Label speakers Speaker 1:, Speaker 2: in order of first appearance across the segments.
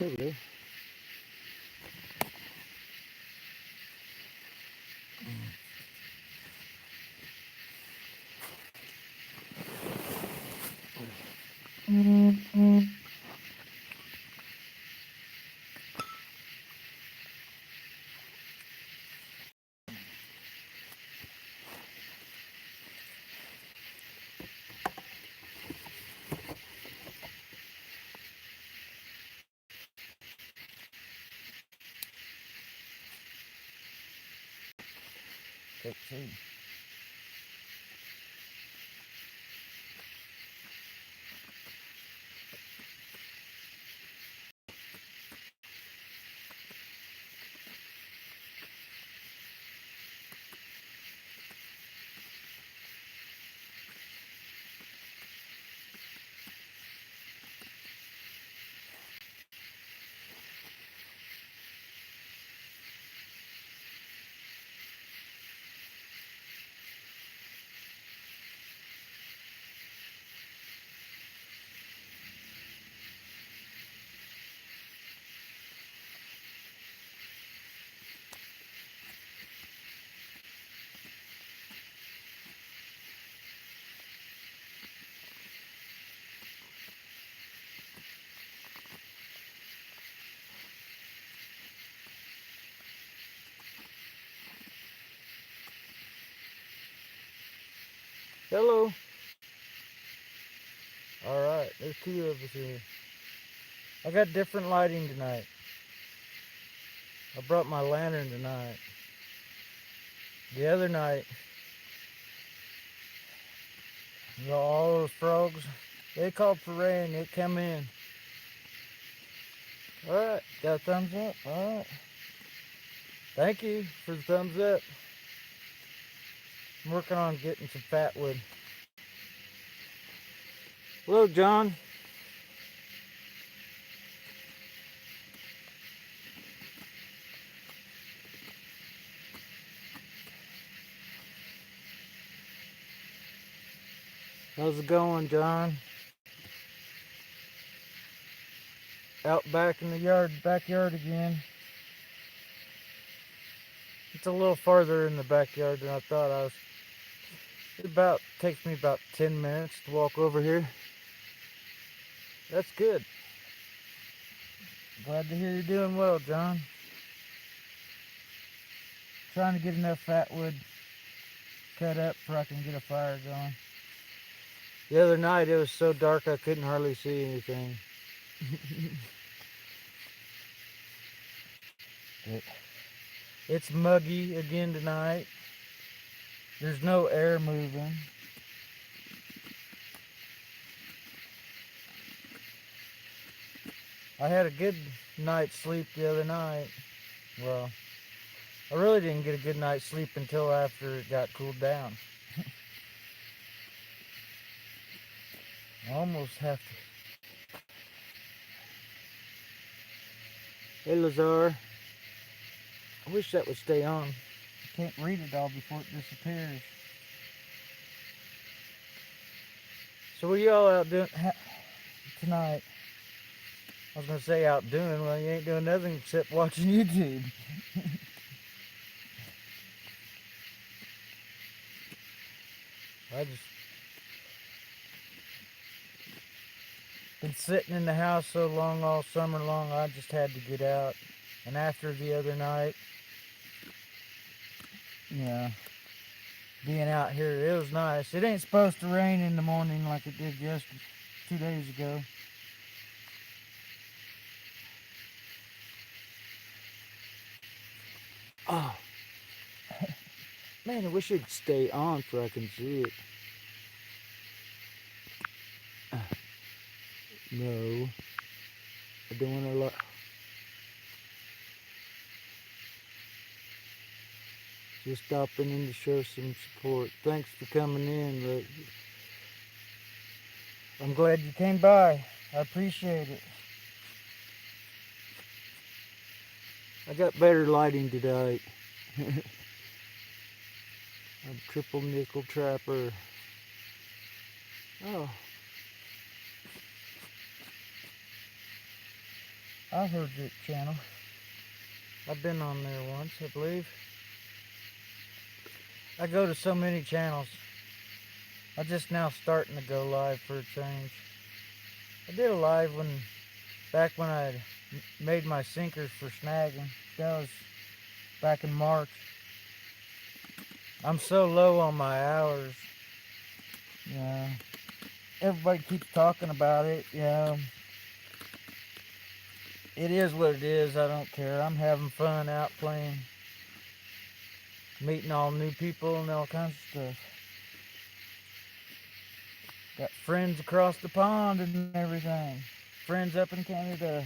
Speaker 1: Hello. Let's see. Hello. All right, there's two of us here. I got different lighting tonight. I brought my lantern tonight. The other night, all those frogs, they called for rain. It come in. All right, got a thumbs up. All right. Thank you for the thumbs up. I'm working on getting some fat wood. Hello, John. How's it going, John? Out back in the backyard again. It's a little farther in the backyard than I thought I was. It takes me about 10 minutes to walk over here. That's good. Glad to hear you're doing well, John. Trying to get enough fat wood cut up so I can get a fire going. The other night it was so dark I couldn't hardly see anything. It's muggy again tonight. There's no air moving. I had a good night's sleep the other night. Well, I really didn't get a good night's sleep until after it got cooled down. I almost have to. Hey, Lazar. I wish that would stay on. I can't read it all before it disappears. So what are y'all out doing tonight? I was going to say out doing. Well, you ain't doing nothing except watching YouTube. I just been sitting in the house so long all summer long, I just had to get out. And after the other night, yeah, being out here, it was nice. It ain't supposed to rain in the morning like it did just 2 days ago. Oh, man, I wish it'd stay on so I can see it. No, I don't want to look. Just stopping in to show some support. Thanks for coming in. Look, I'm glad you came by. I appreciate it. I got better lighting today. I'm triple nickel trapper. Oh. I heard that channel. I've been on there once, I believe. I go to so many channels. I'm just now starting to go live for a change. I did a live back when I made my sinkers for snagging. That was back in March. I'm so low on my hours. Yeah. Everybody keeps talking about it. Yeah. It is what it is. I don't care. I'm having fun out playing. Meeting all new people and all kinds of stuff. Got friends across the pond and everything. Friends up in Canada.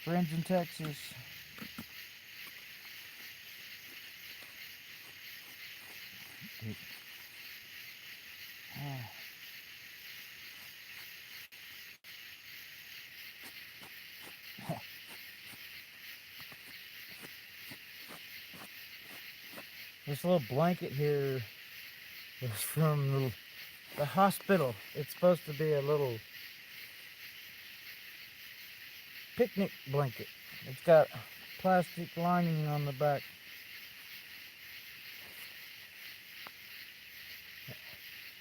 Speaker 1: Friends in Texas. This little blanket here is from the hospital. It's supposed to be a little picnic blanket. It's got plastic lining on the back.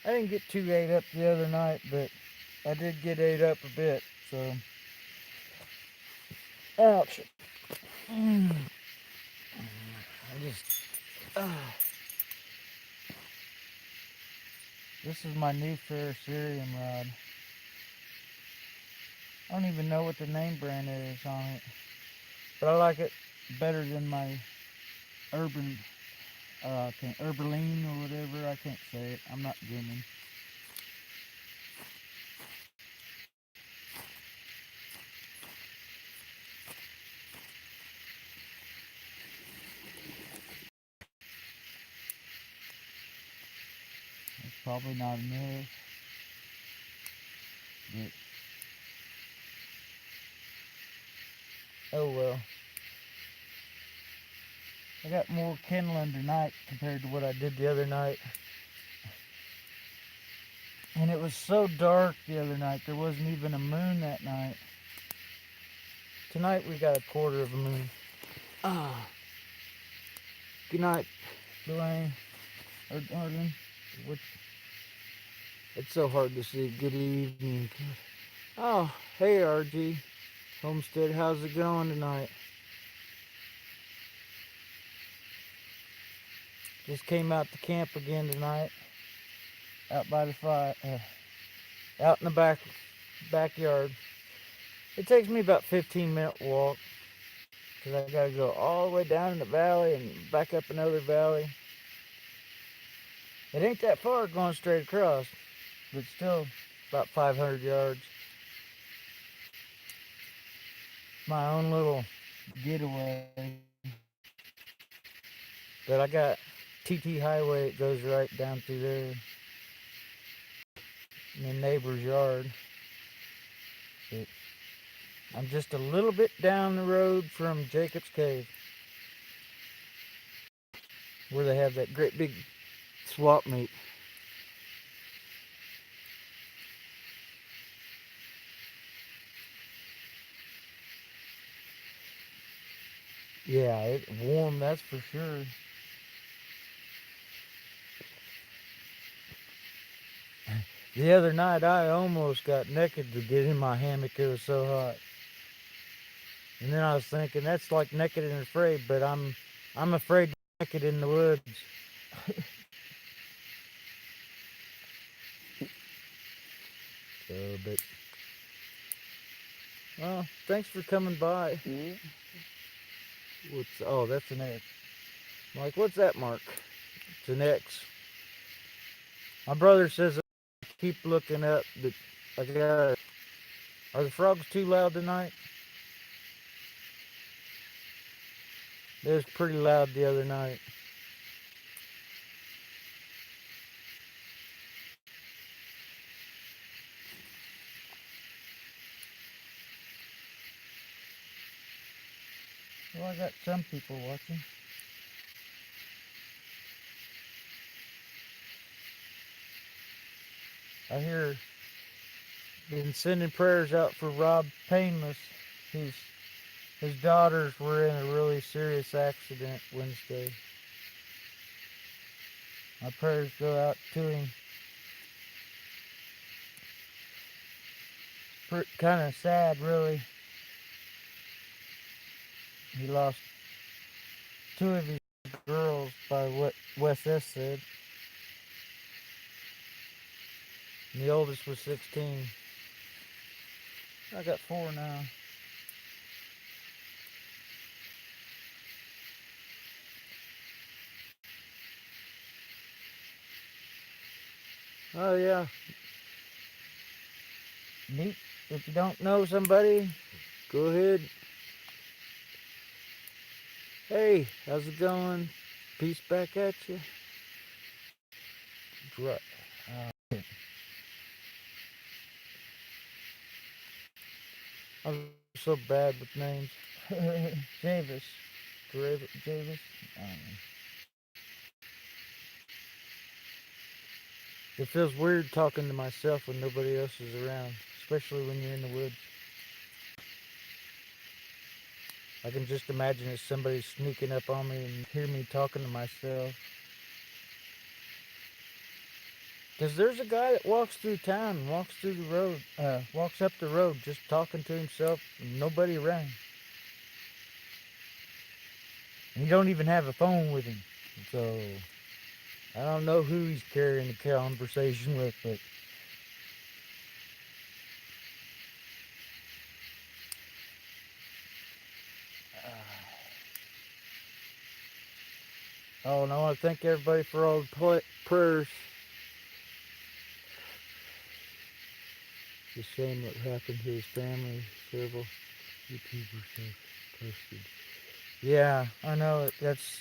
Speaker 1: I didn't get too ate up the other night, but I did get ate up a bit, so. Ouch. I just. This is my new ferrocerium rod. I don't even know what the name brand is on it, but I like it better than my Urban, Urbaline or whatever. I can't say it. I'm not German. It's probably not enough, but oh well. I got more kindling tonight compared to what I did the other night. And it was so dark the other night, there wasn't even a moon that night. Tonight we got a quarter of a moon. Good night, Dwayne, or Arlen. It's so hard to see. Good evening. Oh, hey RG. Homestead, how's it going tonight? Just came out to camp again tonight. Out by the fire, out in the backyard. It takes me about 15-minute walk because I gotta go all the way down in the valley and back up another valley. It ain't that far going straight across, but still about 500 yards. My own little getaway. But I got TT Highway, it goes right down through there in the neighbor's yard. But I'm just a little bit down the road from Jacob's Cave, where they have that great big swap meet. Yeah, it's warm, that's for sure. The other night I almost got naked to get in my hammock, it was so hot. And then I was thinking, that's like naked and afraid, but I'm afraid to be naked in the woods. So, but, well, thanks for coming by. Oh, that's an X. I'm like, what's that mark? It's an X. My brother says I keep looking up, but I got. Are the frogs too loud tonight? It was pretty loud the other night. Well, I got some people watching. I hear been sending prayers out for Rob Painless. His his daughters were in a really serious accident Wednesday. My prayers go out to him. Kind of sad, really. He lost two of his girls by what Wes S. said. And the oldest was 16. I got four now. Oh, yeah. Neat. If you don't know somebody, go ahead. Hey, how's it going? Peace back at you. Right. I'm so bad with names. Javis. Javis. It feels weird talking to myself when nobody else is around, especially when you're in the woods. I can just imagine if somebody's sneaking up on me and hear me talking to myself. Because there's a guy that walks through town, walks through the road, walks up the road just talking to himself, nobody around. And he don't even have a phone with him. So I don't know who he's carrying the conversation with, but oh, and I want to thank everybody for all the prayers. It's a shame what happened to his family. Several YouTubers have posted. Yeah, I know it. That's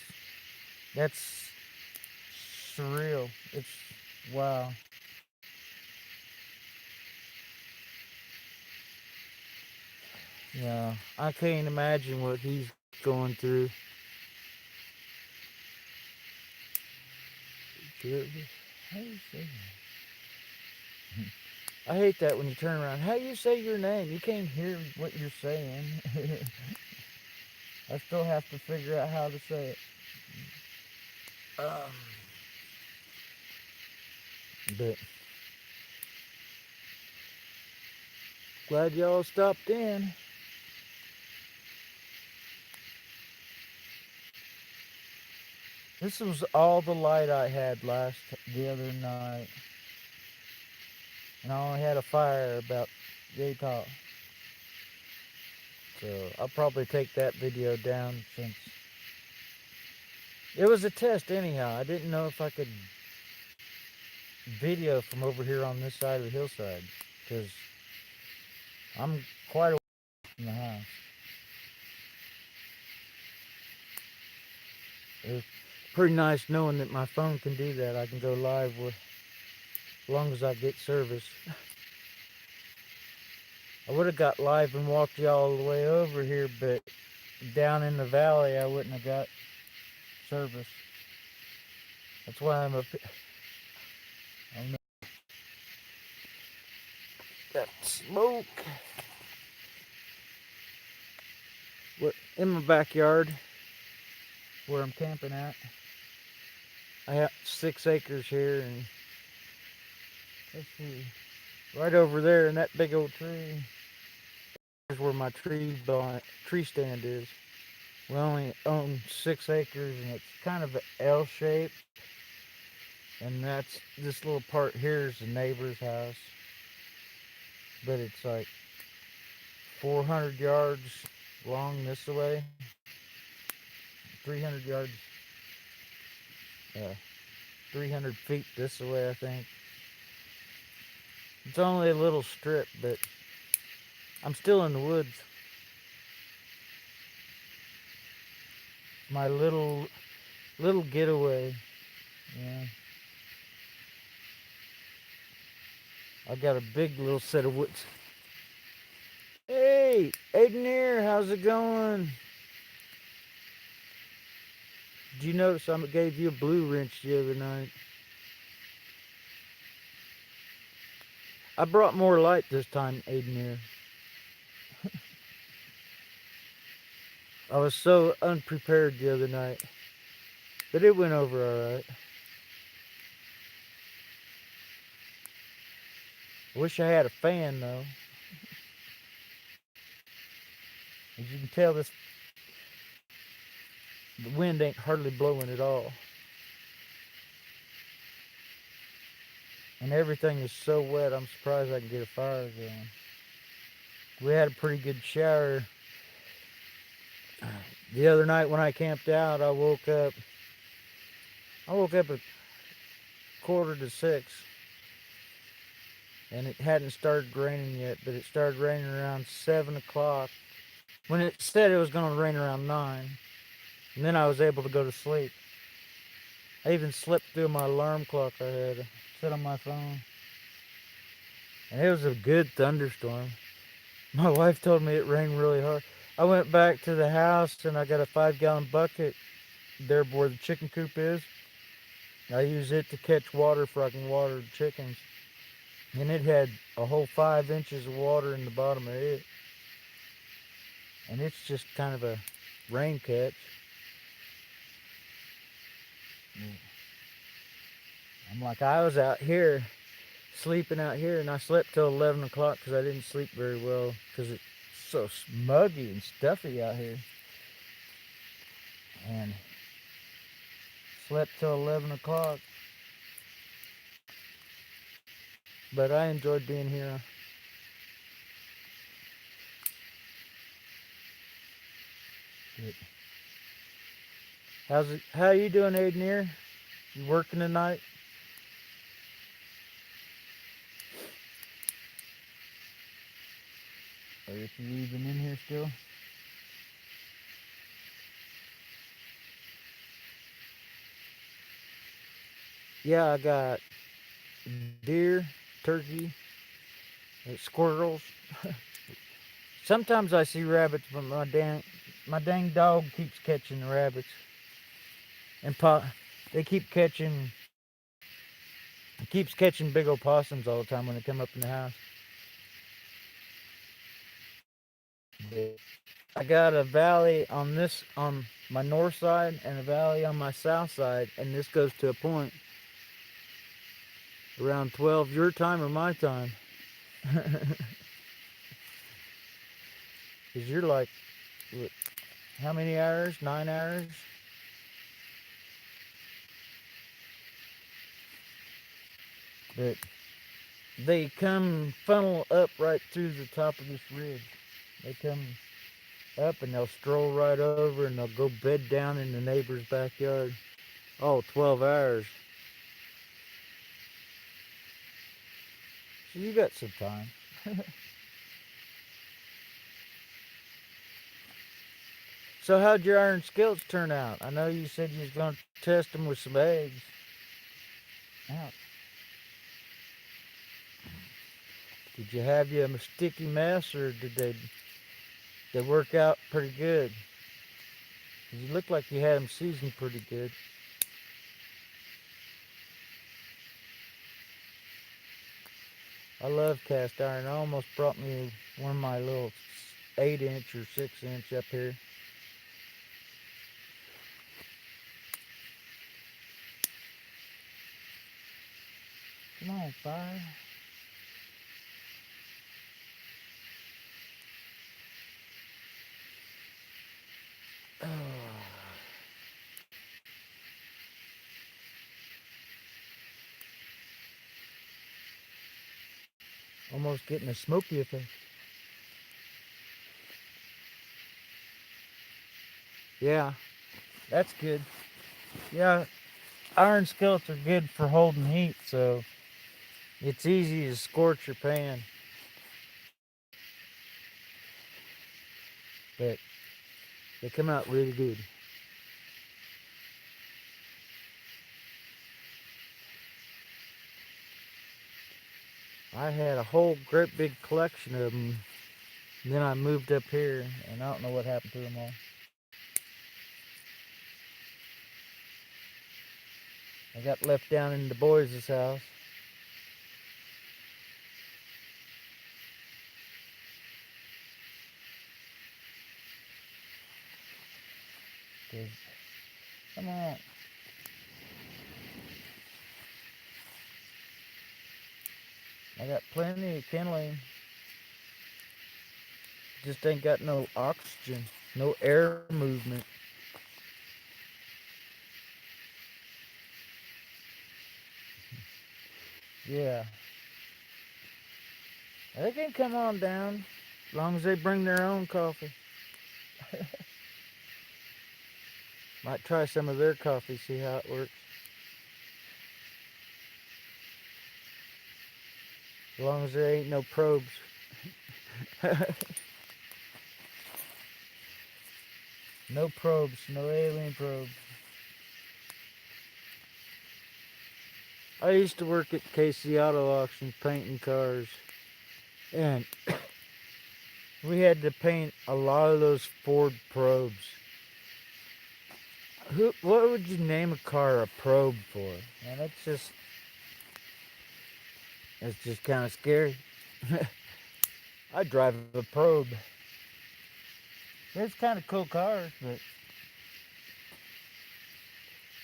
Speaker 1: surreal. It's wow. Yeah, I can't imagine what he's going through. How do you say that? I hate that when you turn around. How do you say your name? You can't hear what you're saying. I still have to figure out how to say it. Um, but glad y'all stopped in. This was all the light I had the other night, and I only had a fire about yay tall. So I'll probably take that video down since it was a test anyhow. I didn't know if I could video from over here on this side of the hillside because I'm quite a ways from the house. It's pretty nice knowing that my phone can do that. I can go live with, as long as I get service. I would have got live and walked y'all all the way over here, but down in the valley I wouldn't have got service. That's why I'm up. Oh no, that smoke. What in my backyard where I'm camping at? I have 6 acres here, and let's see, right over there in that big old tree is where my tree stand is. We only own 6 acres, and it's kind of an L shape. And that's this little part here is the neighbor's house, but it's like 400 yards long this way, 300 yards, uh, 300 feet this way, I think. It's only a little strip, but I'm still in the woods. My little getaway. Yeah. I've got a big little set of woods. Hey, Aiden here, how's it going? Did you notice I gave you a blue wrench the other night? I brought more light this time, Aiden here. I was so unprepared the other night, but it went over all right. I wish I had a fan though. As you can tell, this the wind ain't hardly blowing at all, and everything is so wet. I'm surprised I can get a fire going. We had a pretty good shower the other night when I camped out. I woke up. I woke up at 5:45, and it hadn't started raining yet, but it started raining around 7 o'clock. When it said it was going to rain around 9, and then I was able to go to sleep. I even slept through my alarm clock I had set on my phone. And it was a good thunderstorm. My wife told me it rained really hard. I went back to the house and I got a 5-gallon bucket there where the chicken coop is. I use it to catch water so I can water the chickens. And it had a whole 5 inches of water in the bottom of it. And it's just kind of a rain catch. I'm like, I was out here sleeping out here, and I slept till 11 o'clock because I didn't sleep very well because it's so smuggy and stuffy out here. And slept till 11 o'clock. But I enjoyed being here. How you doing, Aiden? You working tonight? Or if you even in here still? Yeah, I got deer, turkey, squirrels. Sometimes I see rabbits, but my dang dog keeps catching the rabbits. And they keeps catching big old possums all the time when they come up in the house. But I got a valley on my north side and a valley on my south side, and this goes to a point around 12 your time or my time. Because you're like, what, how many hours? 9 hours? But they come funnel up right through the top of this ridge. They come up and they'll stroll right over and they'll go bed down in the neighbor's backyard. Oh, 12 hours. So you got some time. So how'd your iron skillets turn out? I know you said you was going to test them with some eggs. Ouch. Did you have you a sticky mess, or did they work out pretty good? 'Cause you look like you had them seasoned pretty good. I love cast iron. I almost brought me one of my little 8-inch or 6-inch up here. Come on, fire. Oh, almost getting a smoky effect. Yeah, that's good. Yeah, iron skillets are good for holding heat, so it's easy to scorch your pan. But they come out really good. I had a whole great big collection of them. And then I moved up here, and I don't know what happened to them all. I got left down in the boys' house. Come on. I got plenty of kindling. Just ain't got no oxygen, no air movement. Yeah. They can come on down as long as they bring their own coffee. Might try some of their coffee, see how it works. As long as there ain't no probes. No probes, no alien probes. I used to work at Casey Auto Auction painting cars, and we had to paint a lot of those Ford probes. What would you name a car a probe for? Man, that's just kind of scary. I drive a probe. It's kind of cool cars, but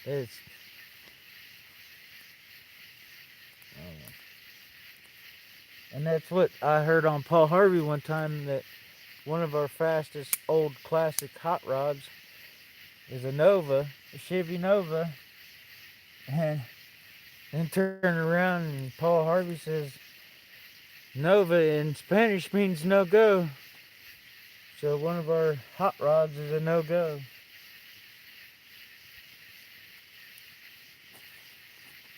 Speaker 1: it's I don't know. And that's what I heard on Paul Harvey one time, that one of our fastest old classic hot rods is a Nova, a Chevy Nova, and then turn around and Paul Harvey says Nova in Spanish means no go. So one of our hot rods is a no go.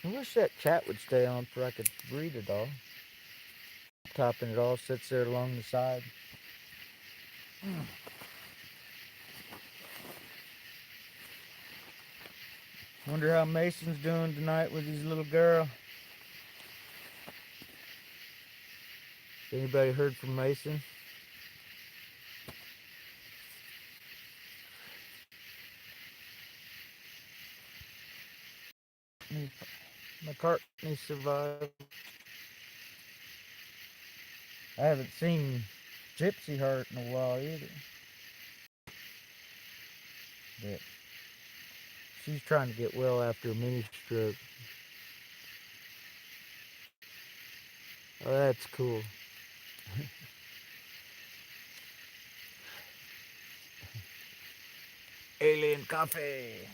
Speaker 1: I wish that chat would stay on so I could read it all. Topping it all sits there along the side. Wonder how Mason's doing tonight with his little girl. Anybody heard from Mason? McCartney survived. I haven't seen Gypsy Heart in a while either. But she's trying to get well after a mini stroke. Oh, that's cool. Alien coffee.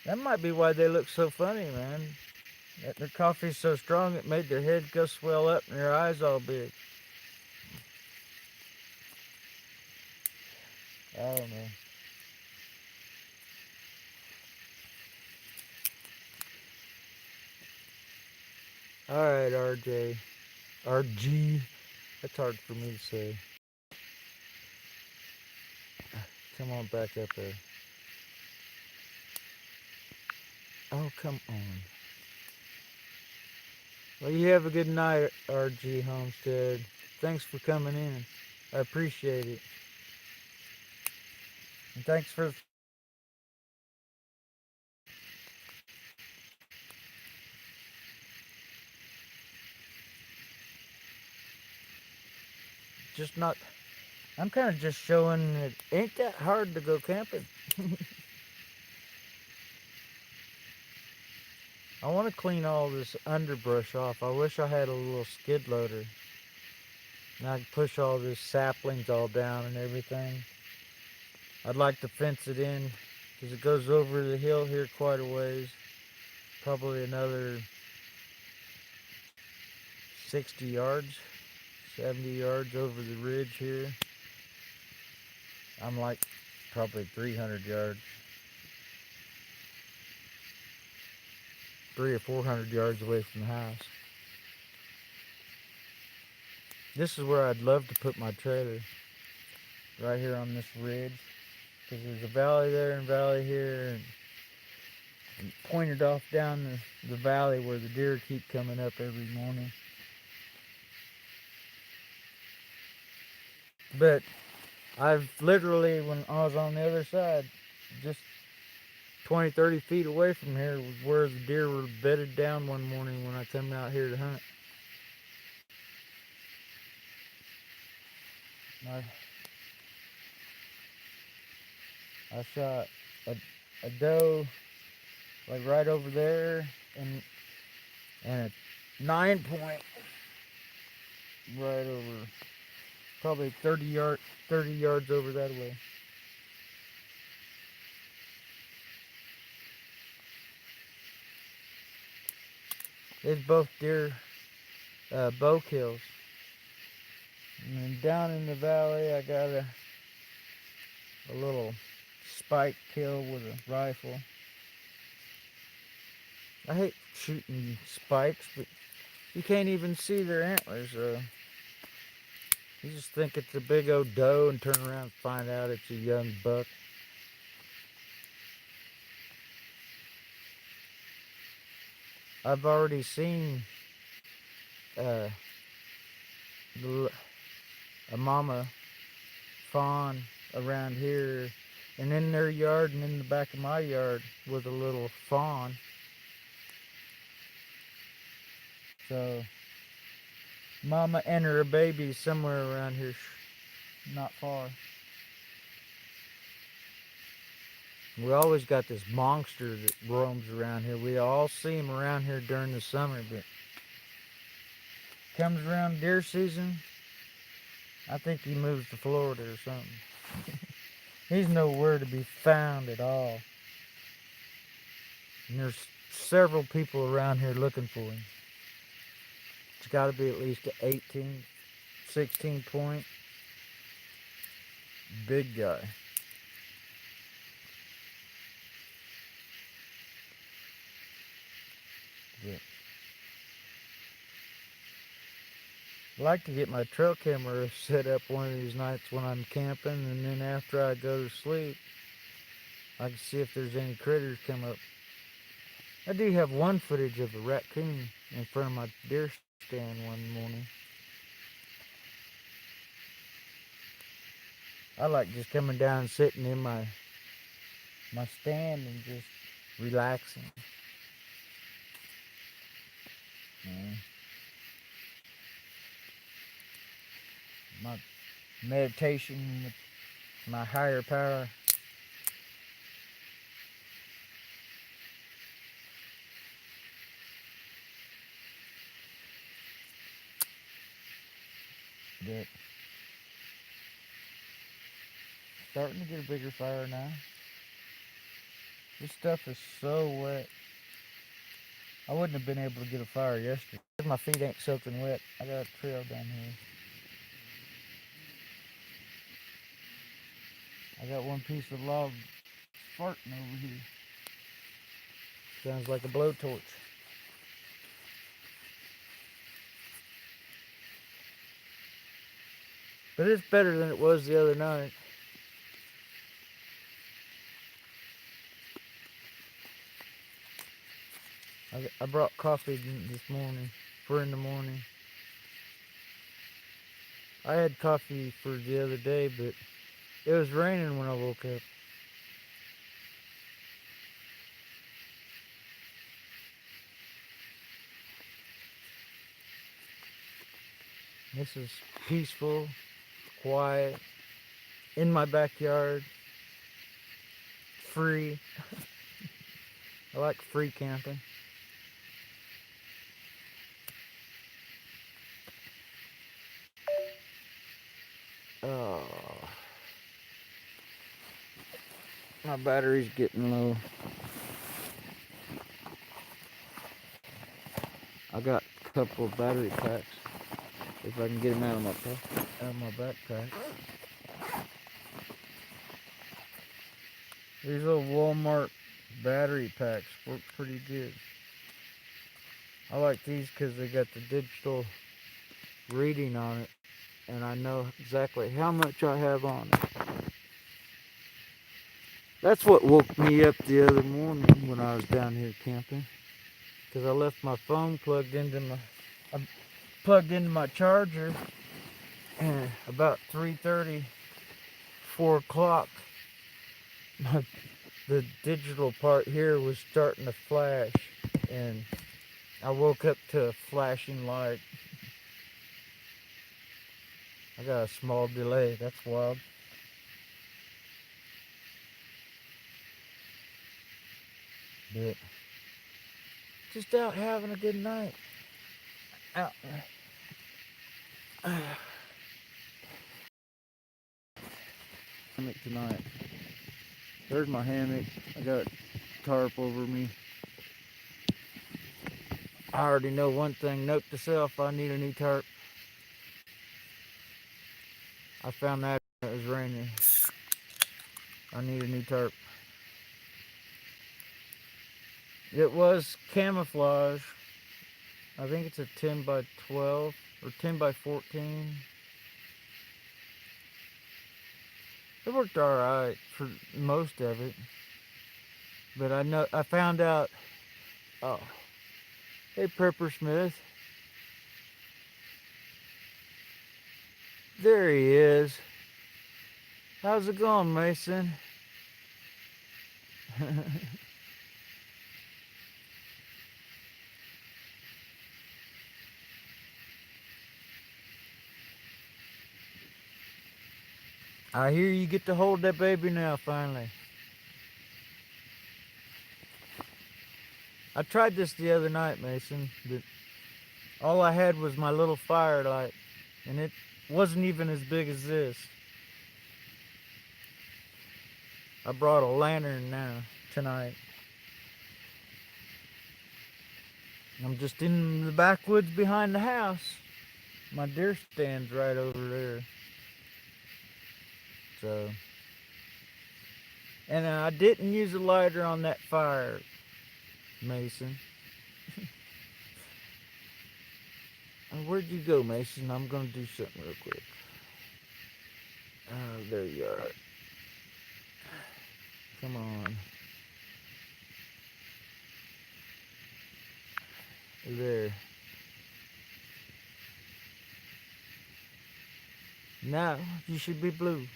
Speaker 1: That might be why they look so funny, man. Their coffee's so strong it made their head go swell up and their eyes all big. I don't know. Alright, RJ. RG. That's hard for me to say. Come on back up there. Oh, come on. Well, you have a good night, RG Homestead. Thanks for coming in. I appreciate it. And thanks for just not. I'm kind of just showing it ain't that hard to go camping. I want to clean all this underbrush off. I wish I had a little skid loader. And I could push all these saplings all down and everything. I'd like to fence it in because it goes over the hill here quite a ways. Probably another 60 yards, 70 yards over the ridge here. I'm like probably 300 yards. 300 or 400 yards away from the house. This is where I'd love to put my trailer. Right here on this ridge. Because there's a valley there and valley here. And pointed off down the valley where the deer keep coming up every morning. But I've literally, when I was on the other side, just 20, 30 feet away from here was where the deer were bedded down one morning when I come out here to hunt. I shot a doe like right over there, and a 9 point right over, probably 30 yards over that way. It's both deer bow kills. And then down in the valley, I got a little spike kill with a rifle. I hate shooting spikes, but you can't even see their antlers. You just think it's a big old doe and turn around and find out it's a young buck. I've already seen uh, a mama fawn around here, and in their yard and in the back of my yard was a little fawn. So mama and her baby somewhere around here, not far. We always got this monster that roams around here. We all see him around here during the summer, but comes around deer season, I think he moves to Florida or something. He's nowhere to be found at all. And there's several people around here looking for him. It's got to be at least an 18, 16 point. Big guy. But I like to get my trail camera set up one of these nights when I'm camping, and then after I go to sleep, I can see if there's any critters come up. I do have one footage of a raccoon in front of my deer stand one morning. I like just coming down and sitting in my stand and just relaxing. Yeah. My meditation with my higher power. But starting to get a bigger fire now. This stuff is so wet. I wouldn't have been able to get a fire yesterday. My feet ain't soaking wet. I got a trail down here. I got one piece of log farting over here. Sounds like a blowtorch. But it's better than it was the other night. I brought coffee this morning for in the morning. I had coffee for the other day, but it was raining when I woke up. This is peaceful, quiet, in my backyard, free. I like free camping. Oh, my battery's getting low. I got a couple of battery packs. If I can get them out of my backpack. These little Walmart battery packs work pretty good. I like these because they got the digital reading on it, and I know exactly how much I have on it. That's what woke me up the other morning when I was down here camping, because I left my phone plugged into my charger, and about 3:30, 4 o'clock, the digital part here was starting to flash, and I woke up to a flashing light. I got a small delay. That's wild. But just out having a good night. Out. Hammock tonight. There's my hammock. I got tarp over me. I already know one thing. Note to self, I need a new tarp. I found that when it was raining. I need a new tarp. It was camouflage. I think it's a 10 by 12 or 10 by 14. It worked alright for most of it. But I found out, oh, hey Prepper Smith. There he is. How's it going, Mason? I hear you get to hold that baby now, finally. I tried this the other night, Mason, but all I had was my little firelight, and it wasn't even as big as this. I brought a lantern now, tonight. I'm just in the backwoods behind the house. My deer stand's right over there. So, and I didn't use a lighter on that fire, Mason. Where'd you go, Mason? I'm gonna do something real quick. Oh, there you are. Come on. There. Now you should be blue.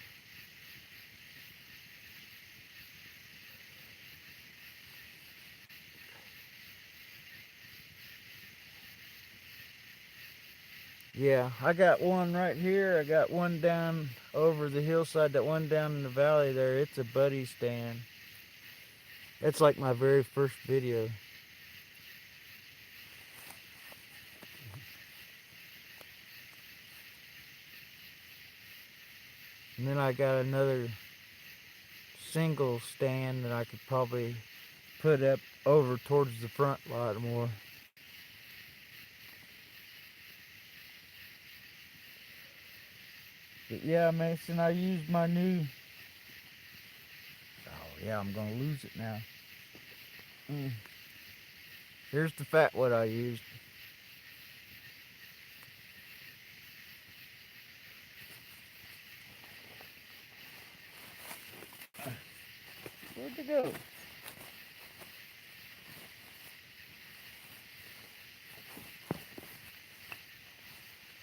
Speaker 1: Yeah, I got one right here. I got one down over the hillside, that one down in the valley there. It's a buddy stand. It's like my very first video. And then I got another single stand that I could probably put up over towards the front lot more. But yeah, Mason, I used my new... Oh yeah, I'm gonna lose it now. Here's the fat what I used. Where'd it go?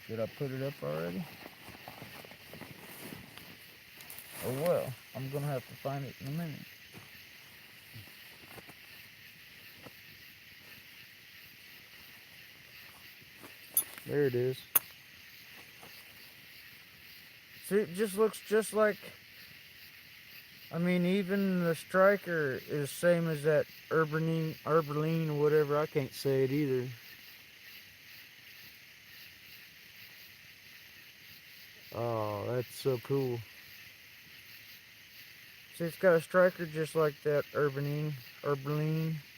Speaker 1: Did I put it up already? Oh well, I'm gonna have to find it in a minute. There it is. See, it just looks just like, I mean, even the striker is same as that Urbaline or whatever. I can't say it either. Oh, that's so cool. See, it's got a striker just like that Urbaline,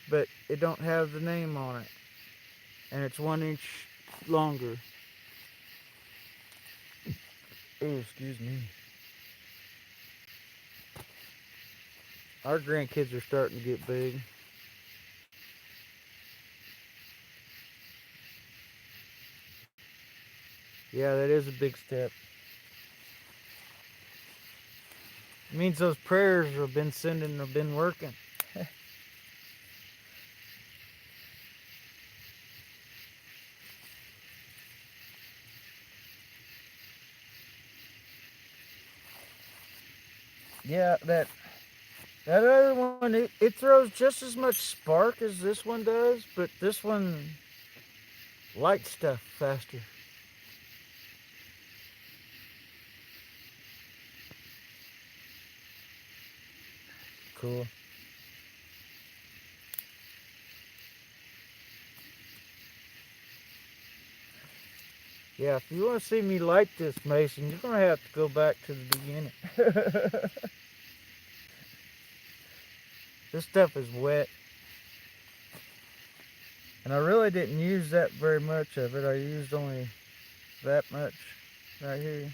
Speaker 1: but it don't have the name on it. And it's 1 inch longer. Oh, excuse me. Our grandkids are starting to get big. Yeah, that is a big step. It means those prayers have been sending, have been working. Yeah, that other one, it throws just as much spark as this one does, but this one lights stuff faster. Cool. Yeah, if you want to see me light this, Mason, you're going to have to go back to the beginning. This stuff is wet. And I really didn't use that very much of it. I used only that much right here.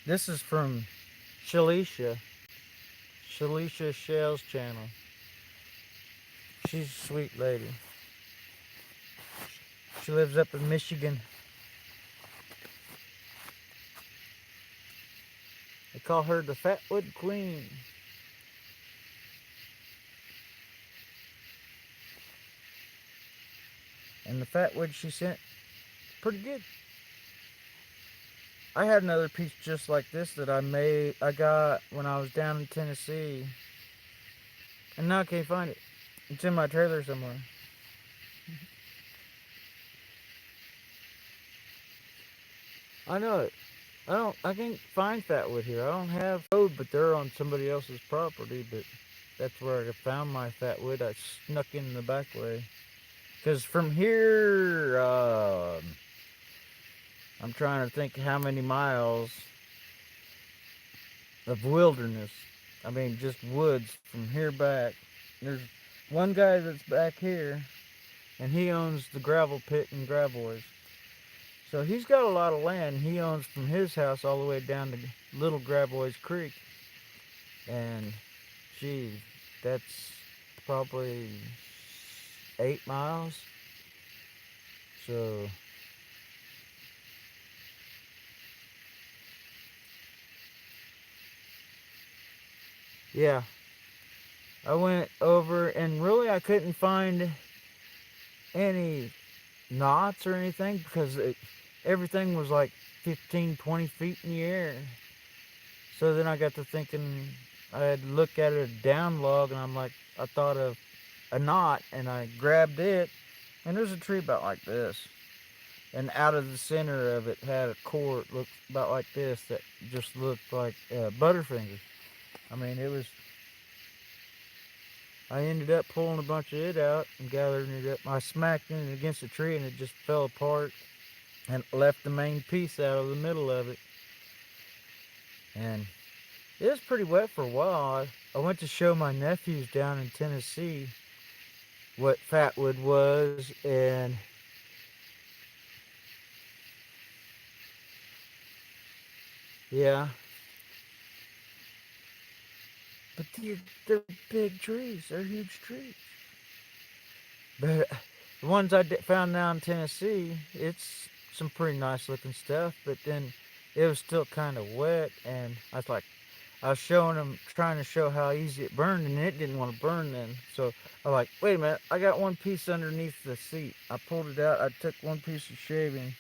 Speaker 1: This is from Shalisha. Shalisha Shell's channel. She's a sweet lady. She lives up in Michigan. They call her the Fatwood Queen. And the fatwood she sent, pretty good. I had another piece just like this that I got when I was down in Tennessee. And now I can't find it. It's in my trailer somewhere. I know it. I can't find fatwood here. I don't have road, but they're on somebody else's property, but that's where I found my fatwood. I snuck in the back way. Because from here, I'm trying to think how many miles of wilderness. I mean, just woods from here back. There's one guy that's back here, and he owns the gravel pit in Gravois. So he's got a lot of land. He owns from his house all the way down to Little Gravois Creek. And, gee, that's probably 8 miles. So, yeah, I went over, and really I couldn't find any knots or anything because everything was like 15, 20 feet in the air. So then I got to thinking, I had to look at a down log, and I thought of a knot, and I grabbed it, and there's a tree about like this. And out of the center of it had a cord looked about like this that just looked like Butterfinger. I mean, I ended up pulling a bunch of it out and gathering it up. I smacked it against the tree, and it just fell apart and left the main piece out of the middle of it. And it was pretty wet for a while. I went to show my nephews down in Tennessee what fatwood was, and yeah, but they're big trees. They're huge trees. But the ones I found down in Tennessee, it's some pretty nice looking stuff. But then it was still kind of wet, and I was showing them, trying to show how easy it burned, and it didn't want to burn then. So I was like, wait a minute, I got one piece underneath the seat. I pulled it out. I took one piece of shaving.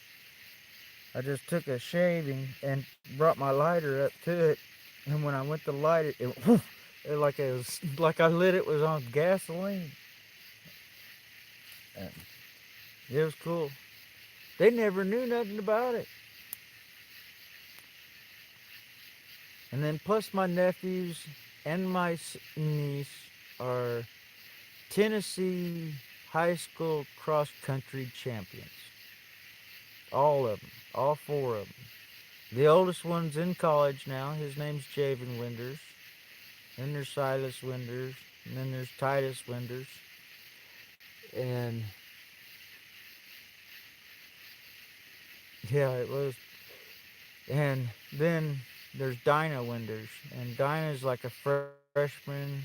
Speaker 1: I just took a shaving and brought my lighter up to it, and when I went to light it, it was like I lit it was on gasoline. And it was cool. They never knew nothing about it. And then plus my nephews and my niece are Tennessee high school cross country champions. All of them, all four of them. The oldest one's in college now. His name's Javen Winders. Then there's Silas Winders. And then there's Titus Winders. And yeah, it was. And then there's Dinah Winders. And Dinah's like a freshman.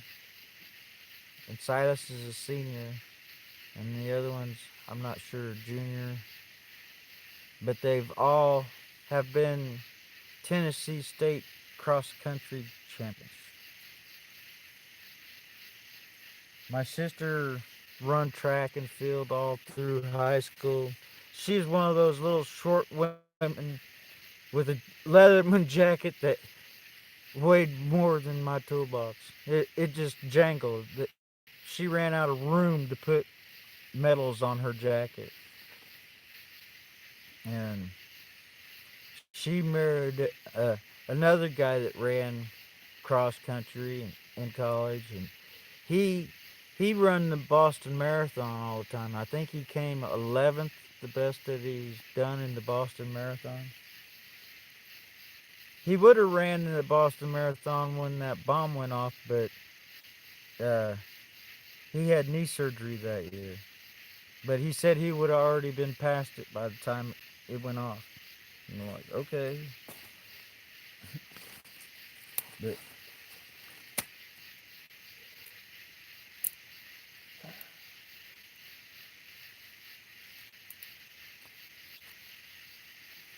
Speaker 1: And Silas is a senior. And the other ones, I'm not sure, junior. But they've all have been Tennessee State cross country champions. My sister run track and field all through high school. She's one of those little short women with a Leatherman jacket that weighed more than my toolbox. It just jangled. She ran out of room to put medals on her jacket. And she married another guy that ran cross country in college, and he he run the Boston Marathon all the time. I think he came 11th, the best that he's done in the Boston Marathon. He would have ran in the Boston Marathon when that bomb went off, but uh, he had knee surgery that year. But he said he would have already been past it by the time it went off. And I'm like, okay. But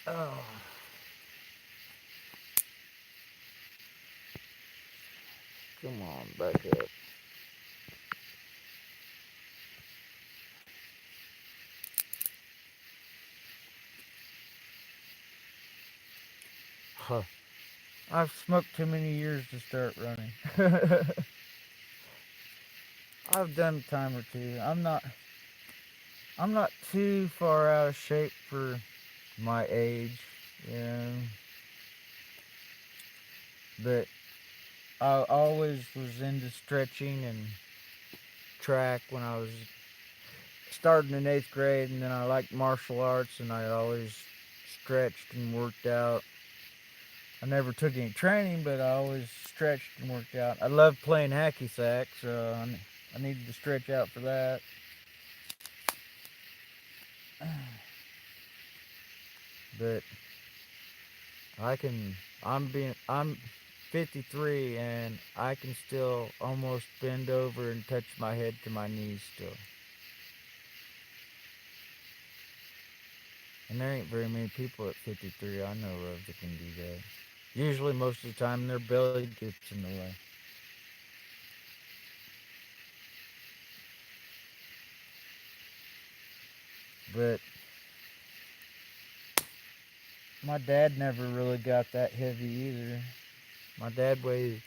Speaker 1: oh, come on, back up. Huh. I've smoked too many years to start running. I've done a time or two. I'm not too far out of shape for my age. Yeah. But I always was into stretching and track when I was starting in eighth grade, and then I liked martial arts, and I always stretched and worked out. I never took any training, but I always stretched and worked out. I loved playing hacky sack, so I needed to stretch out for that. But I can. I'm 53, and I can still almost bend over and touch my head to my knees still. And there ain't very many people at 53 I know of that can do that. Usually, most of the time, their belly gets in the way. But my dad never really got that heavy either. My dad weighs.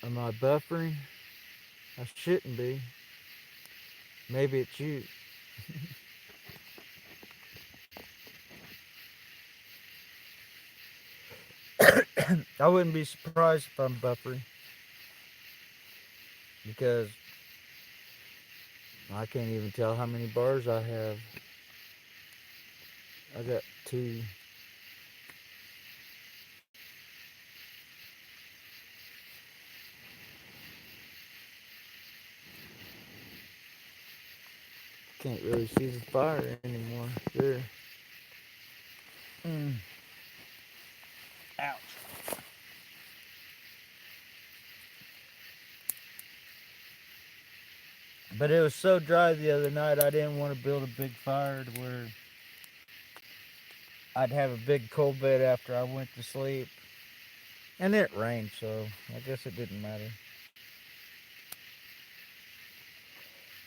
Speaker 1: Am I buffering? I shouldn't be. Maybe it's you. I wouldn't be surprised if I'm buffering because I can't even tell how many bars I have. I got two. Can't really see the fire anymore. There. Mm. Ouch. But it was so dry the other night, I didn't want to build a big fire to where I'd have a big cold bed after I went to sleep. And it rained, so I guess it didn't matter.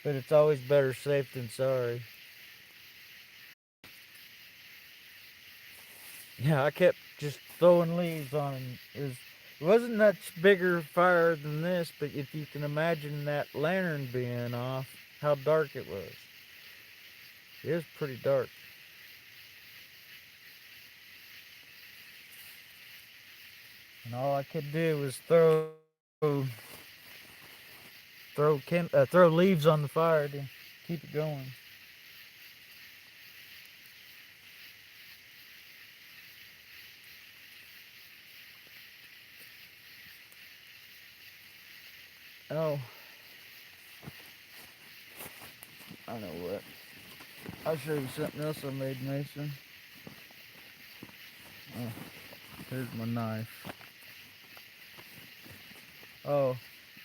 Speaker 1: But it's always better safe than sorry. Yeah, I kept just throwing leaves on him. It wasn't much bigger fire than this, but if you can imagine that lantern being off, how dark it was. It was pretty dark. And all I could do was throw leaves on the fire to keep it going. Oh, I know what. I'll show you something else I made, Mason. Oh, here's my knife. Oh,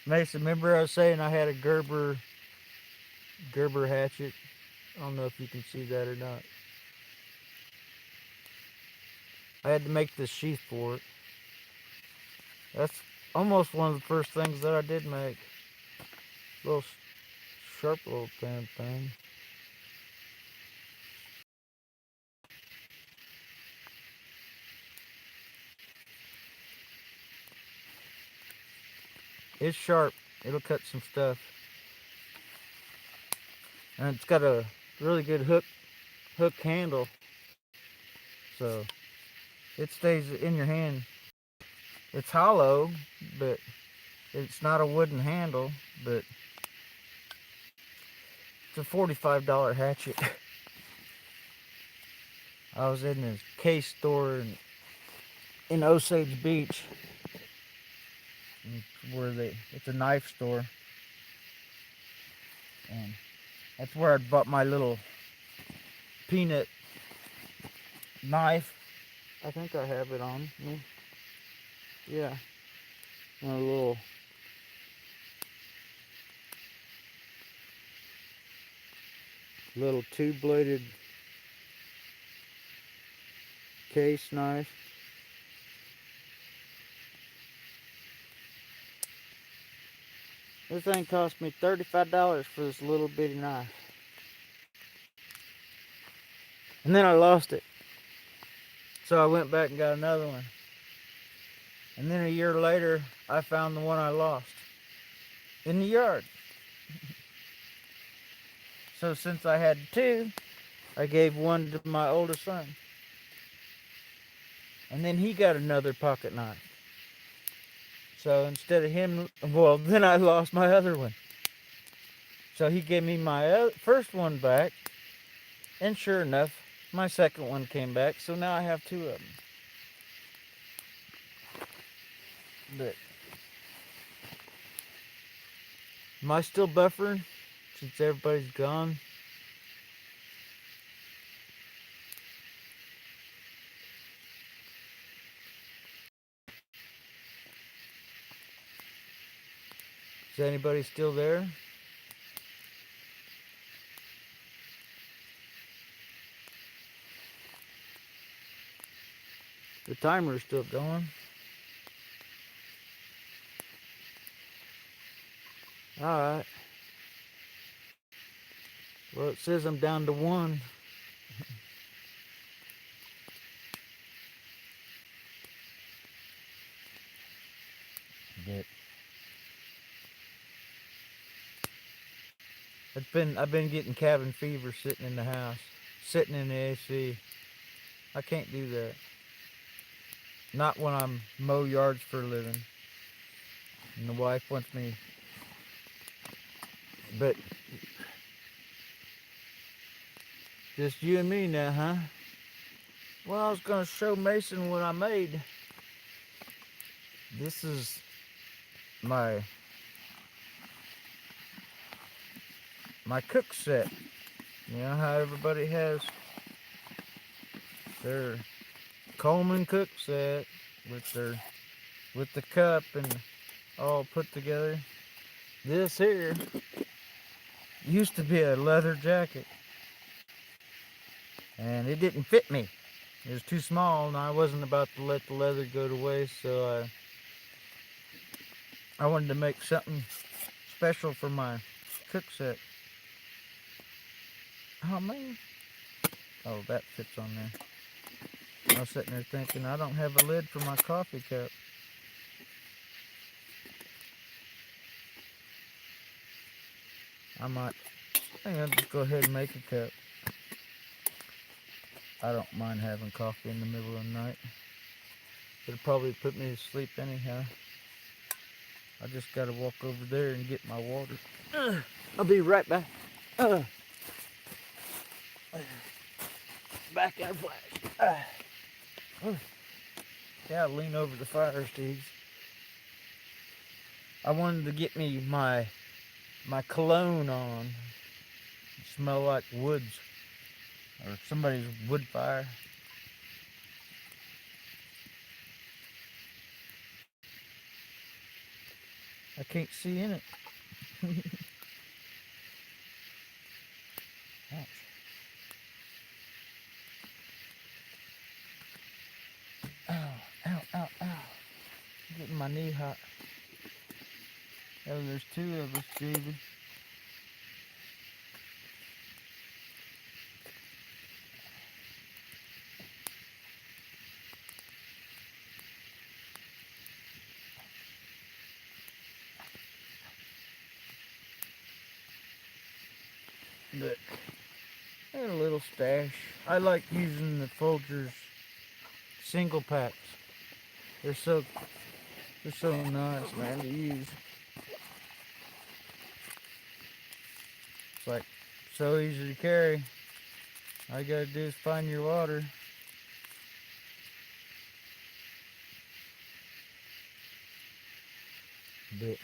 Speaker 1: Mason, remember I was saying I had a Gerber hatchet? I don't know if you can see that or not. I had to make this sheath for it. That's almost one of the first things that I did make. Little sharp little damn thing. It's sharp. It'll cut some stuff. And it's got a really good hook handle. So it stays in your hand. It's hollow, but It's not a wooden handle, but it's a $45 hatchet. I was in this case store in Osage Beach, where it's a knife store, and that's where I bought my little peanut knife. I think I have it on me. Yeah, and a little two-bladed case knife. This thing cost me $35 for this little bitty knife. And then I lost it. So I went back and got another one. And then a year later, I found the one I lost in the yard. So since I had two, I gave one to my oldest son. And then he got another pocket knife. So instead of him, well, then I lost my other one. So he gave me my first one back. And sure enough, my second one came back. So now I have two of them. But am I still buffering since everybody's gone? Is anybody still there? The timer's still going. Alright. Well, it says I'm down to one. But I've been getting cabin fever sitting in the house, sitting in the AC. I can't do that. Not when I'm mow yards for a living. And the wife wants me. But just you and me now, huh? Well, I was gonna show Mason what I made. This is my cook set. You know how everybody has their Coleman cook set with the cup and all put together. This here used to be a leather jacket, and it didn't fit me. It was too small, and I wasn't about to let the leather go to waste, so I wanted to make something special for my cook set. Oh man. Oh, that fits on there. I was sitting there thinking, I don't have a lid for my coffee cup. I think I'll just go ahead and make a cup. I don't mind having coffee in the middle of the night. It'll probably put me to sleep anyhow. I just gotta walk over there and get my water. I'll be right back. Back in a flash. Yeah, I'll lean over the fire estage. I wanted to get me my cologne on. Smell like woods or somebody's wood fire. I can't see in it. Ouch. Ow, ow, ow, ow. I'm getting my knee hot. Oh, there's two of us, David. But I got a little stash. I like using the Folgers single packs. They're so nice, man, to use. It's like so easy to carry. All you gotta do is find your water. But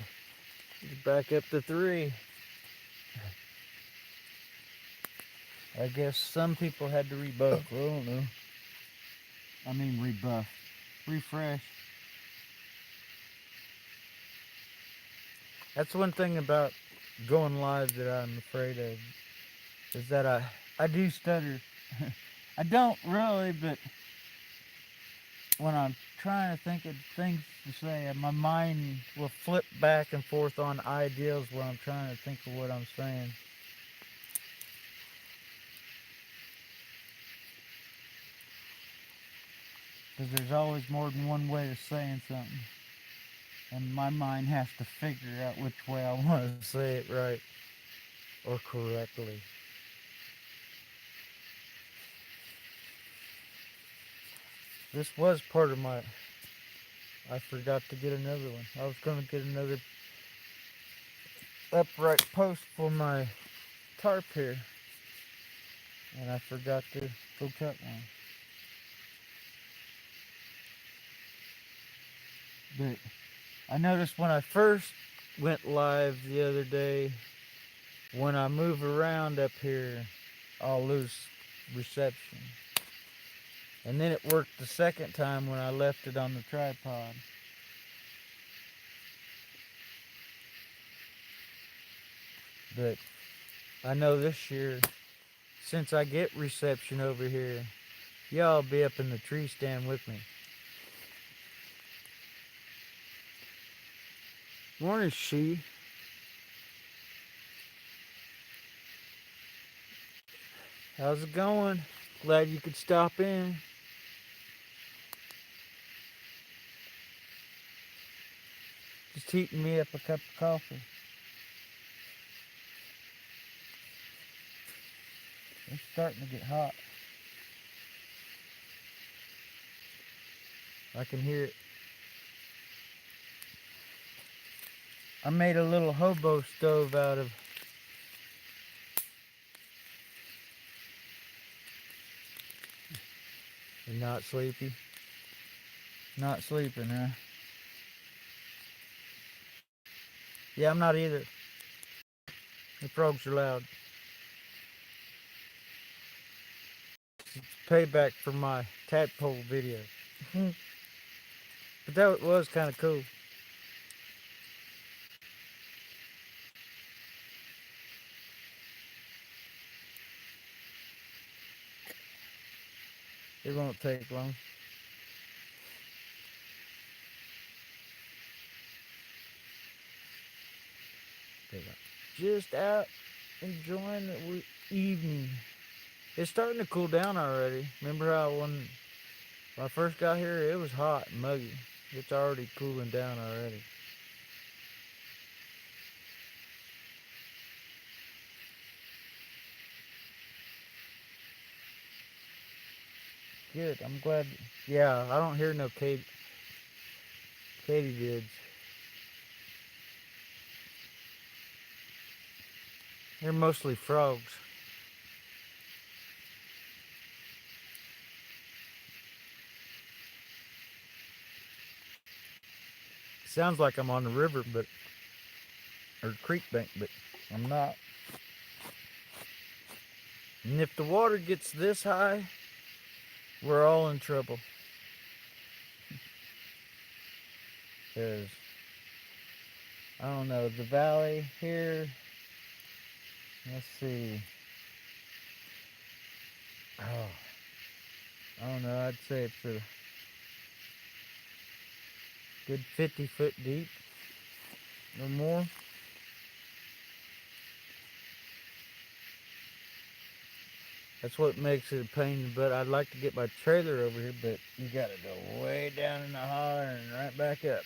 Speaker 1: back up to 3. I guess some people had to rebuff. I don't know. I mean rebuff. Refresh. That's one thing about going live that I'm afraid of. Is that I do stutter. I don't really, but when I'm trying to think of things to say, my mind will flip back and forth on ideas while I'm trying to think of what I'm saying. Because there's always more than one way of saying something. And my mind has to figure out which way I want to say it right or correctly. This was part of my... I forgot to get another one. I was going to get another upright post for my tarp here. And I forgot to go cut one. But I noticed when I first went live the other day, when I move around up here, I'll lose reception. And then it worked the second time when I left it on the tripod. But I know this year, since I get reception over here, y'all be up in the tree stand with me. Morning, she. How's it going? Glad you could stop in. Just heating me up a cup of coffee. It's starting to get hot. I can hear it. I made a little hobo stove out of... You're not sleepy? Not sleeping, huh? Yeah, I'm not either. The frogs are loud. It's payback for my tadpole video. But that was kind of cool. It won't take long. Just out enjoying the evening. It's starting to cool down already. Remember how when I first got here, it was hot and muggy. It's already cooling down already. Good. I'm glad. Yeah, I don't hear no katydids. They're mostly frogs. Sounds like I'm on the river, or creek bank, but I'm not. And if the water gets this high, we're all in trouble. Because, I don't know, the valley here, let's see. Oh, I don't know, I'd say it's a good 50 foot deep or more. That's what makes it a pain in the butt. I'd like to get my trailer over here, but you gotta go way down in the holler and right back up.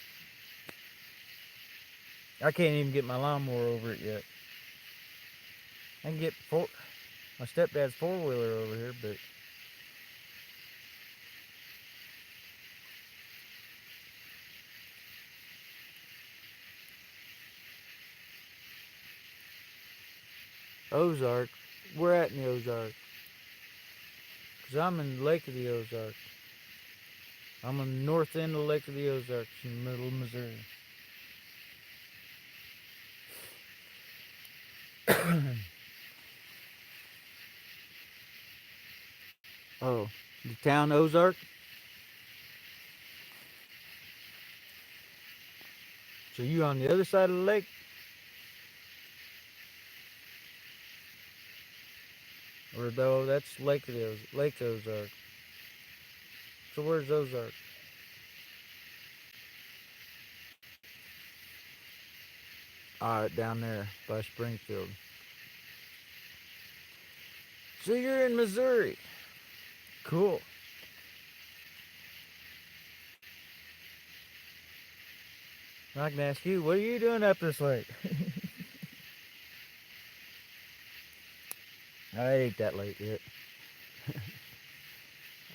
Speaker 1: I can't even get my lawnmower over it yet. I can get my stepdad's four-wheeler over here, but Ozark. We're at in the Ozark. Because I'm in the Lake of the Ozarks. I'm on the north end of the Lake of the Ozarks in the middle of Missouri. Oh, the town Ozark? So you on the other side of the lake? Or though that's Lake of the Lake Ozark. So where's Ozark? Alright, down there by Springfield. So you're in Missouri. Cool. I can ask you, what are you doing up this late? I ain't that late yet.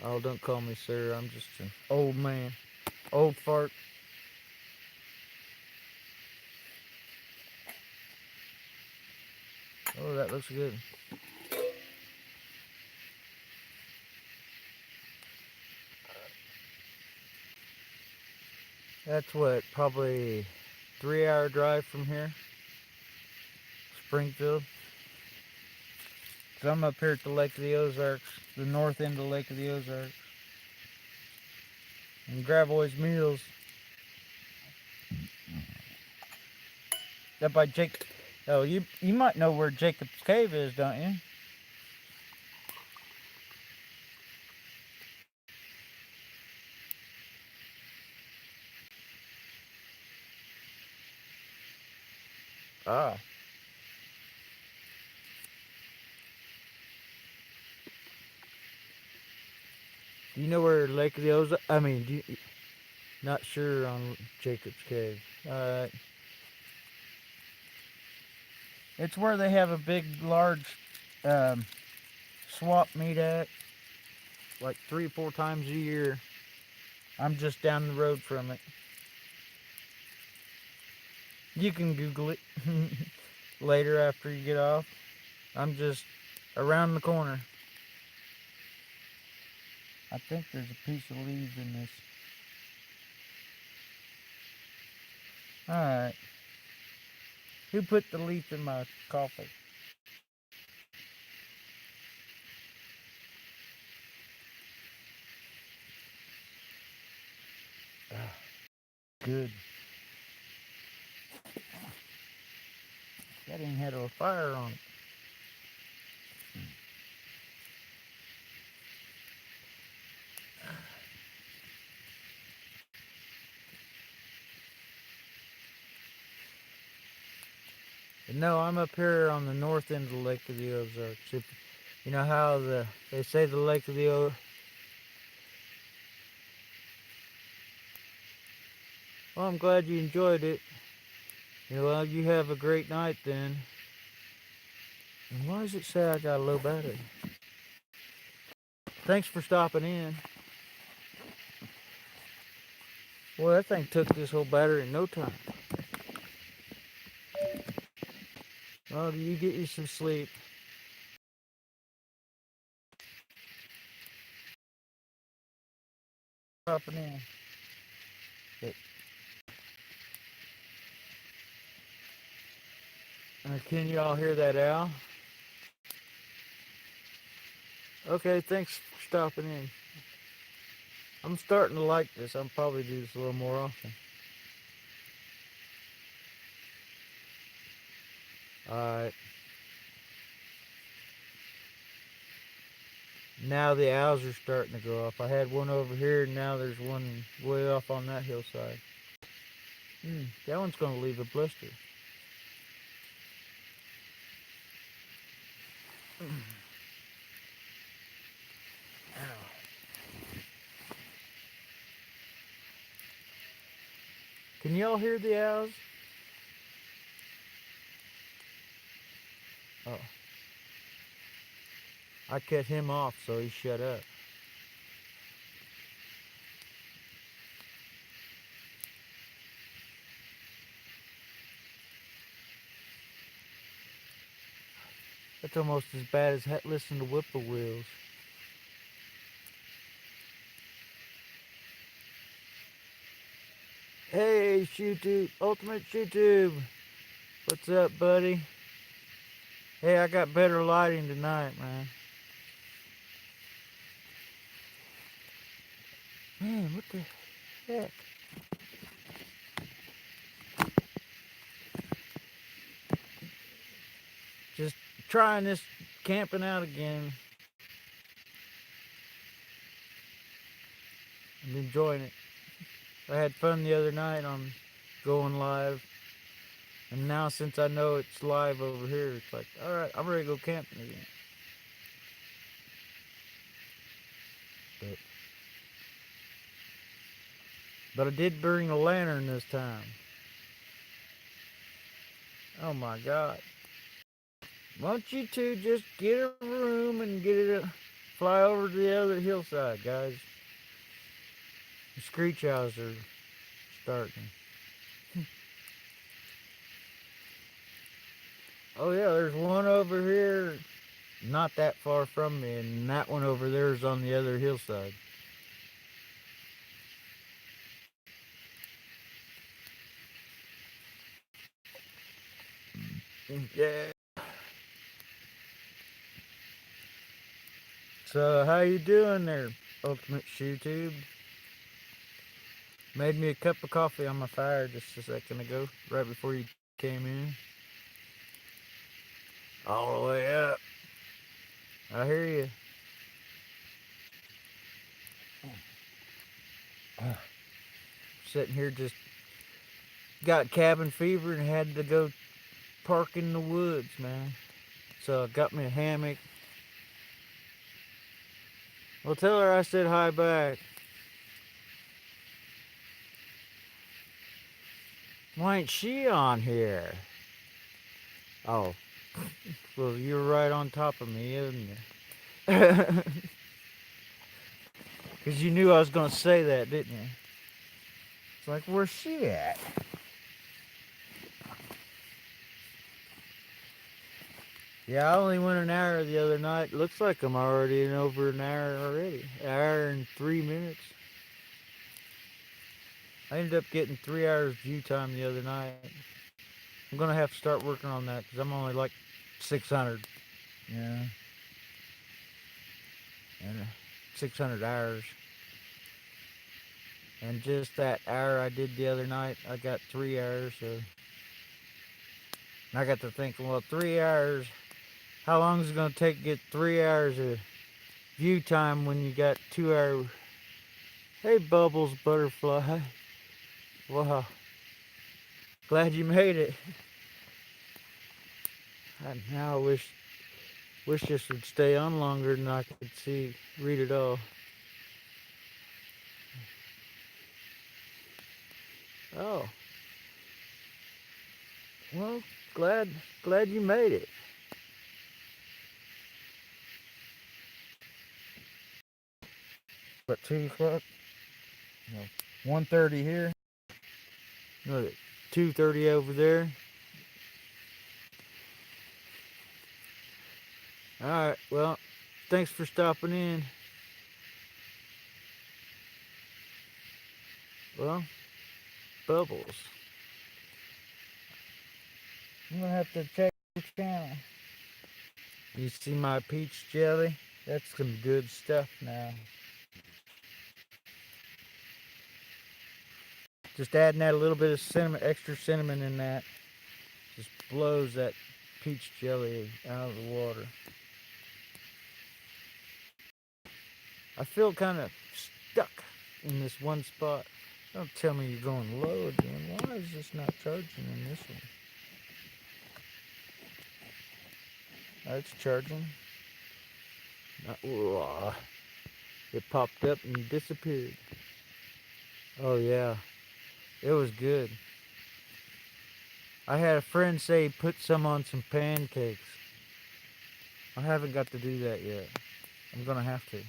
Speaker 1: Oh, don't call me sir. I'm just an old man. Old fart. Oh, that looks good. That's what, probably 3 hour drive from here, Springfield. Cause I'm up here at the Lake of the Ozarks, the north end of the Lake of the Ozarks. And Gravois Mills. That by Jake. Oh, you might know where Jacob's Cave is, don't you? Ah. Do you know where Lake of the Ozarks? I mean, not sure on Jacob's Cave. It's where they have a big, large um, swap meet at, like 3 or 4 times a year. I'm just down the road from it. You can Google it later after you get off. I'm just around the corner. I think there's a piece of leaves in this. Alright. Who put the leaf in my coffee? Ah, good. That ain't had a fire on it. But no, I'm up here on the north end of the Lake of the Ozarks. You know how they say the Lake of the Ozarks. Well, I'm glad you enjoyed it. Well, you have a great night then. And why does it say I got a low battery? Thanks for stopping in. Well, that thing took this whole battery in no time. Well, you get you some sleep. Stopping in. But, can you all hear that owl? Okay, thanks for stopping in. I'm starting to like this. I'll probably do this a little more often. Alright. Now the owls are starting to go off. I had one over here, and now there's one way off on that hillside. That one's going to leave a blister. Can y'all hear the owls? Oh. I cut him off, so he shut up. That's almost as bad as listening to whippoorwills. Hey, ShoeTube, Ultimate ShoeTube. What's up, buddy? Hey, I got better lighting tonight, man. Man, what the heck? Just trying this camping out again. I'm enjoying it. I had fun the other night on going live. And now since I know it's live over here, it's like, alright, I'm ready to go camping again. But, but I did bring a lantern this time. Oh my god. Why don't you two just get a room and get it, fly over to the other hillside, guys. The screech owls are starting. Oh yeah, there's one over here, not that far from me, and that one over there is on the other hillside. Yeah. So how you doing there, Ultimate ShoeTube? Made me a cup of coffee on my fire just a second ago, right before you came in. All the way up. I hear you. Sitting here just got cabin fever and had to go park in the woods, man. So I got me a hammock. Well, tell her I said hi back. Why ain't she on here? Oh, well, you're right on top of me, isn't you? Because you knew I was going to say that, didn't you? It's like, where's she at? Yeah, I only went an hour the other night. Looks like I'm already in over an hour already. An hour and 3 minutes. I ended up getting 3 hours view time the other night. I'm going to have to start working on that because I'm only like 600. Yeah. And 600 hours. And just that hour I did the other night, I got 3 hours. So I got to thinking, well, 3 hours. How long is it going to take to get 3 hours of view time when you got 2 hours? Hey, Bubbles Butterfly. Wow. Glad you made it. Now I wish this would stay on longer than I could read it all. Oh. Well, glad you made it. What, 2 o'clock? No. 1:30 here. Look at 2:30 over there. Alright, well, thanks for stopping in. Well, Bubbles. I'm gonna have to check your channel. You see my peach jelly? That's some good stuff now. Just adding that a little bit of cinnamon, extra cinnamon in that, just blows that peach jelly out of the water. I feel kind of stuck in this one spot. Don't tell me you're going low again. Why is this not charging in this one? Oh, it's charging. It popped up and disappeared. Oh yeah, it was good. I had a friend say put some on some pancakes. I haven't got to do that yet. I'm gonna have to.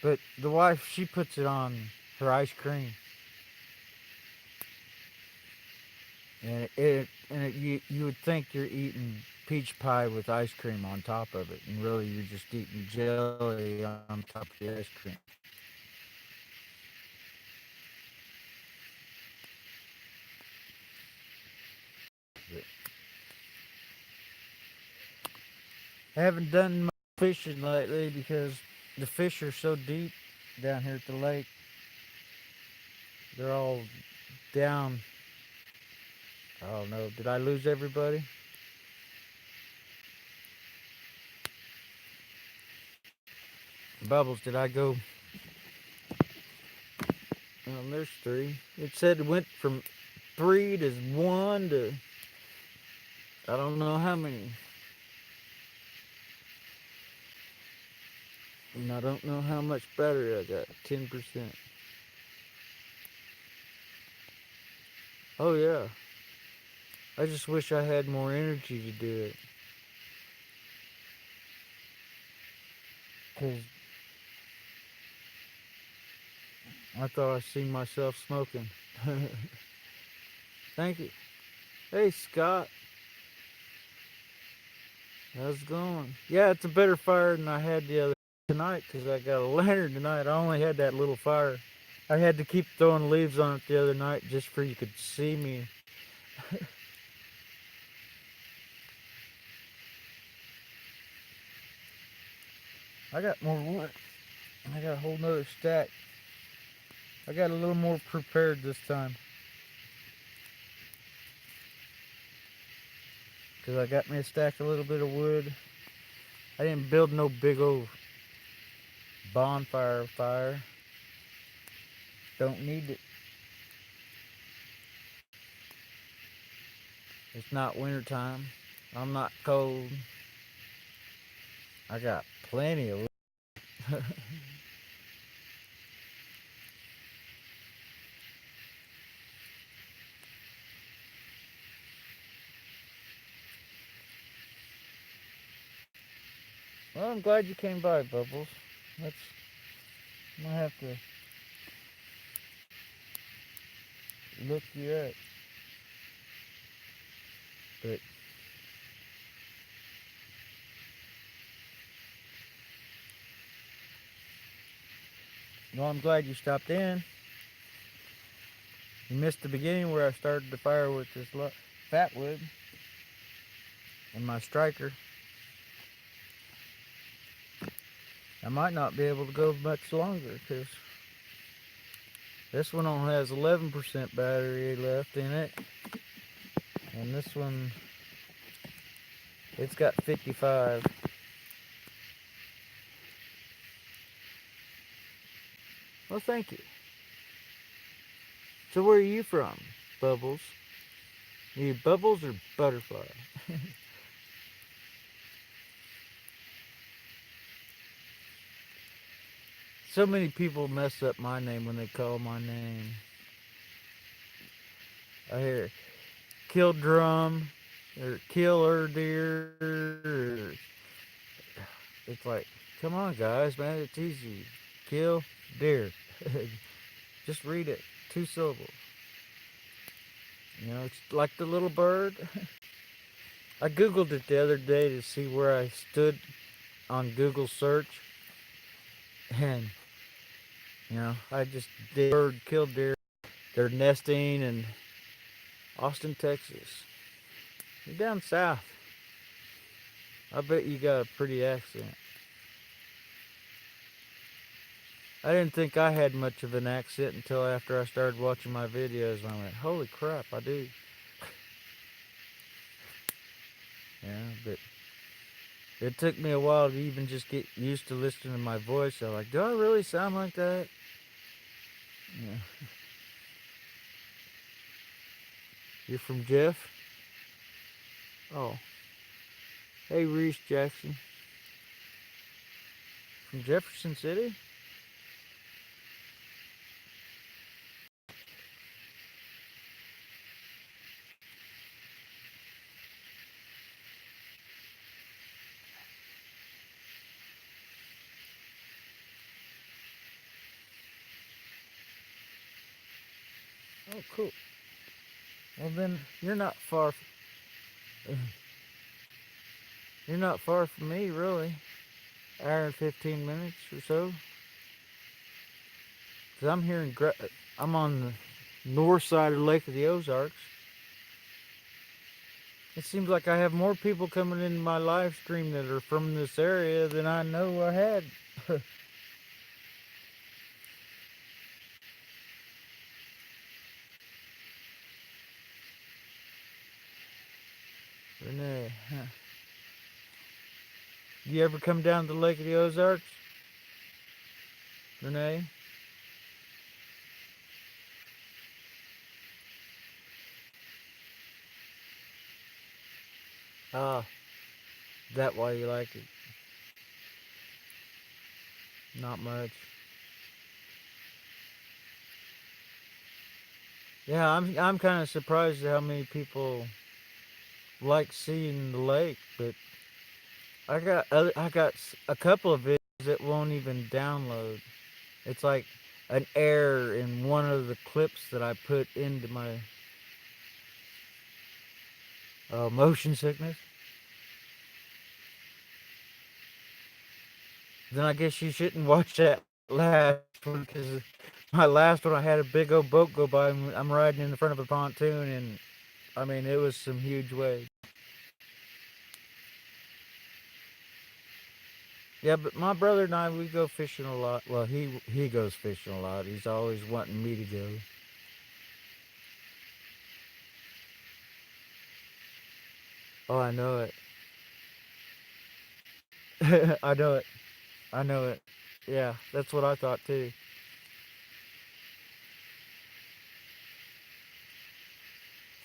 Speaker 1: But the wife, she puts it on her ice cream. And you would think you're eating peach pie with ice cream on top of it, and really you're just eating jelly on top of the ice cream. But I haven't done much fishing lately because the fish are so deep down here at the lake. They're all down. I don't know. Did I lose everybody? Bubbles, did I go? There's three. It said it went from three to one to I don't know how many. And I don't know how much battery I got. 10%. Oh yeah. I just wish I had more energy to do it. Cause I thought I seen myself smoking. Thank you. Hey Scott, how's it going? Yeah, it's a better fire than I had the other tonight because I got a lantern tonight. I only had that little fire. I had to keep throwing leaves on it the other night just for you could see me. I got more wood. I got a whole nother stack. I got a little more prepared this time because I got me a stack, a little bit of wood. I didn't build no big old bonfire fire. Don't need it. It's not winter time. I'm not cold. I got plenty of wood. Well, I'm glad you came by, Bubbles. Let's. I'm gonna have to look you up. But no, I'm glad you stopped in. You missed the beginning where I started the fire with this fat wood and my striker. I might not be able to go much longer because this one only has 11% battery left in it, and this one it's got 55. Well, thank you. So where are you from, Bubbles? Are you Bubbles or Butterfly? So many people mess up my name when they call my name. I hear kill drum or killer deer. It's like, come on, guys, man, it's easy. Kill deer. Just read it. 2 syllables. You know, it's like the little bird. I googled it the other day to see where I stood on Google search, and I just did bird killed deer. They're nesting in Austin, Texas. You're down south. I bet you got a pretty accent. I didn't think I had much of an accent until after I started watching my videos, and I went, holy crap, I do. Yeah, but it took me a while to even just get used to listening to my voice. I'm like, do I really sound like that? Yeah. You're from Jeff? Oh. Hey, Reese Jackson. From Jefferson City? Oh, cool. Well, then, you're not far. You're not far from me, really. Hour and 15 minutes or so. Cause I'm here in I'm on the north side of Lake of the Ozarks. It seems like I have more people coming into my live stream that are from this area than I know I had. Renee, huh. You ever come down to Lake of the Ozarks, Renee? Ah, that why you like it? Not much. Yeah, I'm kind of surprised at how many people like seeing the lake, but I got a couple of videos that won't even download. It's like an error in one of the clips that I put into my motion sickness. Then I guess you shouldn't watch that last one because my last one I had a big old boat go by and I'm riding in the front of a pontoon and I mean it was some huge waves. Yeah, but my brother and I we go fishing a lot. Well, he goes fishing a lot. He's always wanting me to go. Oh, I know it. I know it. I know it. Yeah, that's what I thought too.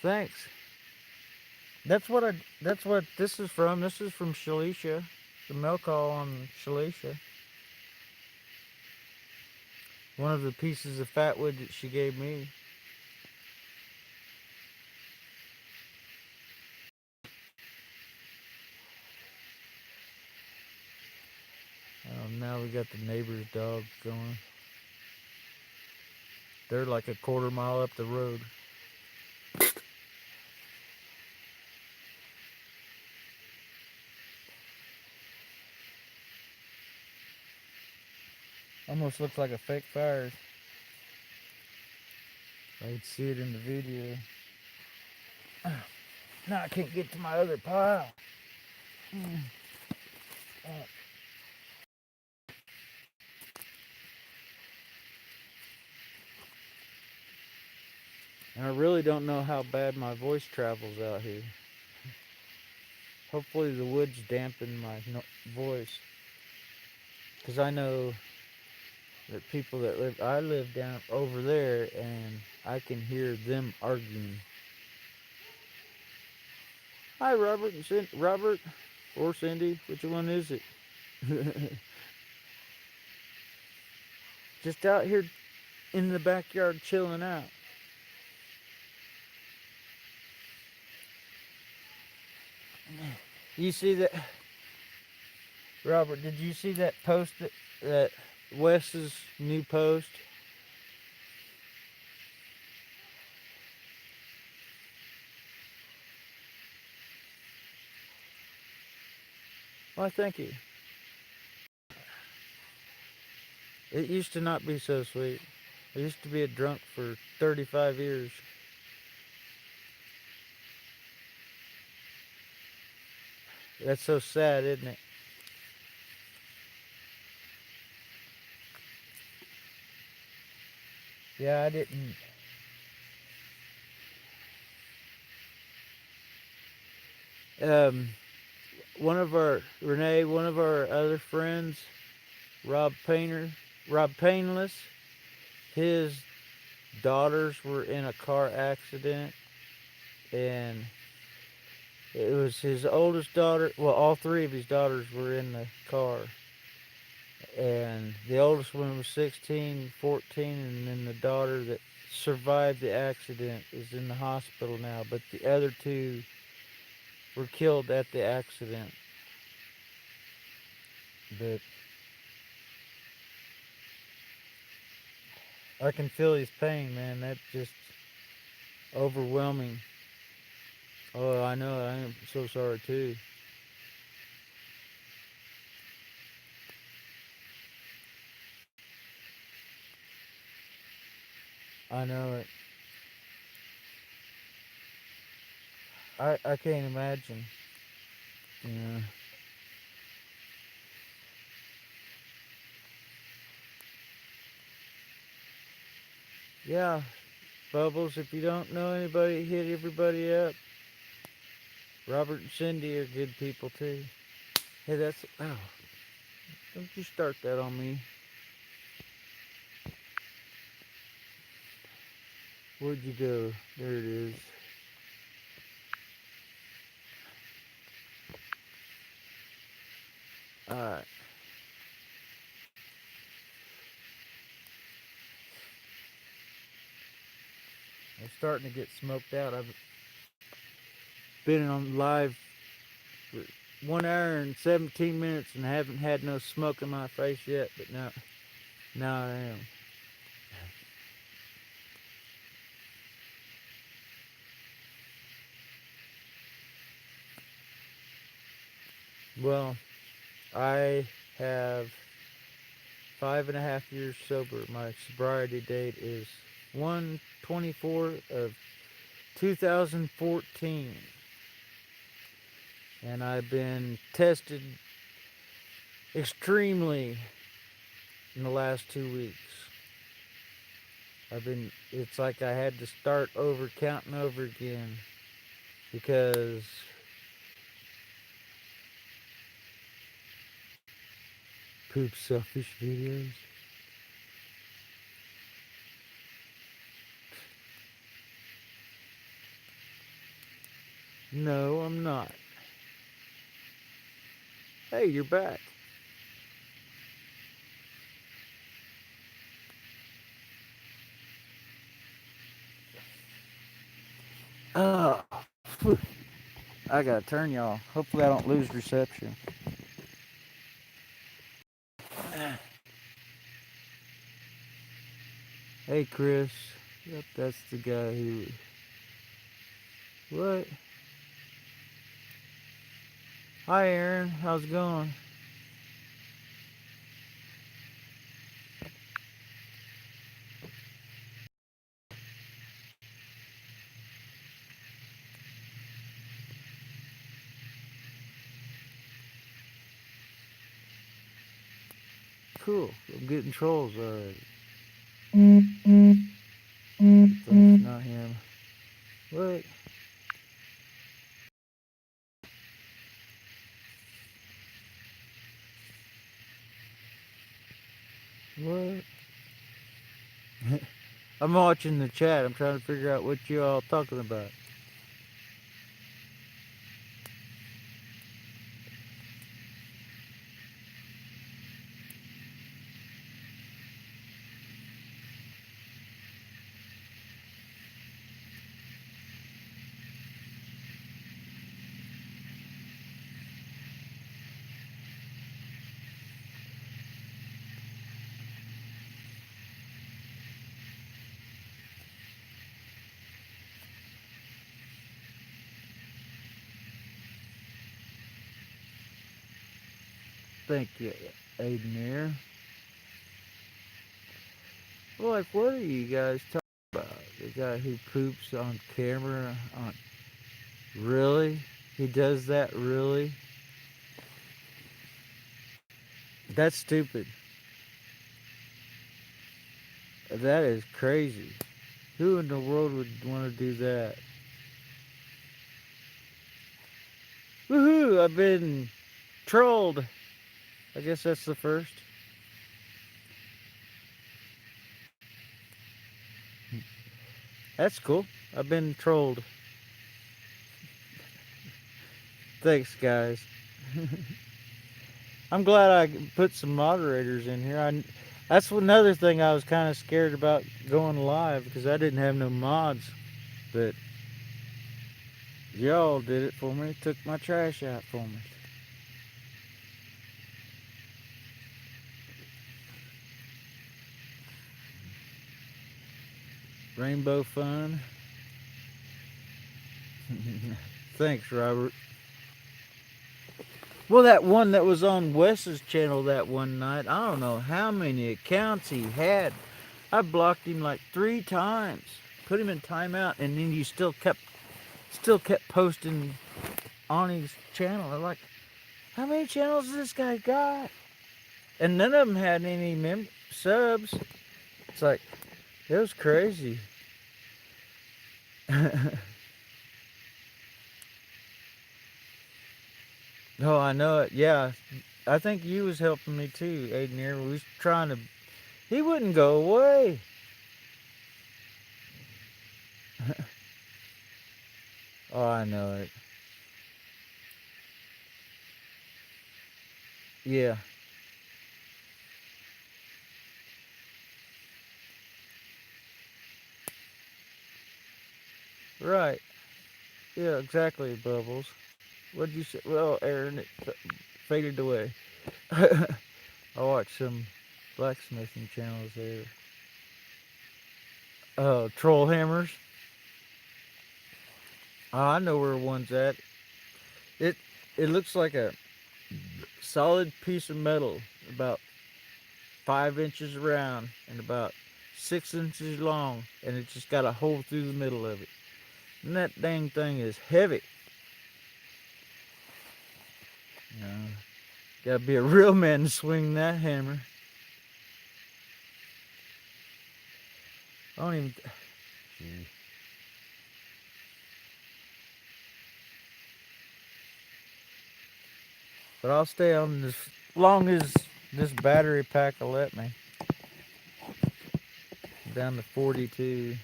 Speaker 1: Thanks. That's what I. That's what this is from. This is from Shalisha, the milk hall on Shalisha. One of the pieces of fatwood that she gave me. Now we got the neighbor's dog going. They're like a quarter mile up the road. Almost looks like a fake fire. I could see it in the video. Now I can't get to my other pile. And I really don't know how bad my voice travels out here. Hopefully the woods dampen my voice. Because I know that people that I live down over there and I can hear them arguing. Hi, Robert and Robert or Cindy, which one is it? Just out here in the backyard chilling out. You see that, Robert? Did you see that post that Wes's new post? Why, thank you. It used to not be so sweet. I used to be a drunk for 35 years. That's so sad, isn't it? Yeah, I didn't. Um, one of our other friends, Rob Painter, Rob Painless, his daughters were in a car accident, and it was his oldest daughter. Well, all three of his daughters were in the car, and the oldest one was 16, 14, and then the daughter that survived the accident is in the hospital now. But the other two were killed at the accident. But I can feel his pain, man. That's just overwhelming. Oh, I know. I am so sorry too. I know it. I can't imagine. Yeah. Yeah. Bubbles, if you don't know anybody, hit everybody up. Robert and Cindy are good people too. Hey, that's. Oh, don't you start that on me. Where'd you go? There it is. Alright. I'm starting to get smoked out. I've been on live for 1 hour and 17 minutes and haven't had no smoke in my face yet, but now I am. Well, I have 5.5 years sober. My sobriety date is 1/24 of 2014. And I've been tested extremely in the last 2 weeks. It's like I had to start over, counting over again because poop selfish videos. No, I'm not. Hey, you're back. Oh, I gotta turn y'all. Hopefully, I don't lose reception. Hey, Chris. Yep, that's the guy who. What? Hi, Aaron. How's it going? Cool. I'm getting trolls already. That's not him. What? What? I'm watching the chat. I'm trying to figure out what you all talking about. Thank you, Aiden. Like, what are you guys talking about? The guy who poops on camera? Really? He does that? Really? That's stupid. That is crazy. Who in the world would want to do that? Woohoo! I've been trolled. I guess that's the first. That's cool. I've been trolled. Thanks, guys. I'm glad I put some moderators in here. That's another thing I was kind of scared about going live because I didn't have no mods. But y'all did it for me. Took my trash out for me. Rainbow fun. Thanks, Robert. Well, that one that was on Wes's channel that one night, I don't know how many accounts he had. I blocked him like 3 times, put him in timeout, and then you still kept posting on his channel. I'm like, how many channels does this guy got? And none of them had any subs. It's like, it was crazy. Oh, I know it. Yeah, I think you was helping me too, Aiden. Here, we was trying to. He wouldn't go away. Oh, I know it. Yeah, right. Yeah, exactly, Bubbles. What'd you say? Well, Aaron, it faded away. I watched some blacksmithing channels there. Troll hammers. Oh, I know where one's at. It it looks like a solid piece of metal, about 5 inches around and about 6 inches long, and it just got a hole through the middle of it. And that dang thing is heavy. You know, gotta be a real man to swing that hammer. I don't even. Gee. But I'll stay on this long as this battery pack will let me. Down to 42.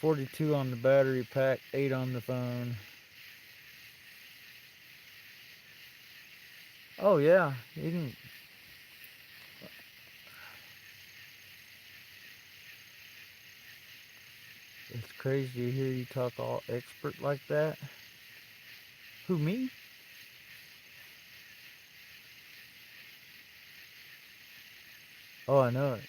Speaker 1: 42 on the battery pack, 8 on the phone. Oh yeah, you can. It's crazy to hear you talk all expert like that. Who, me? Oh, I know it.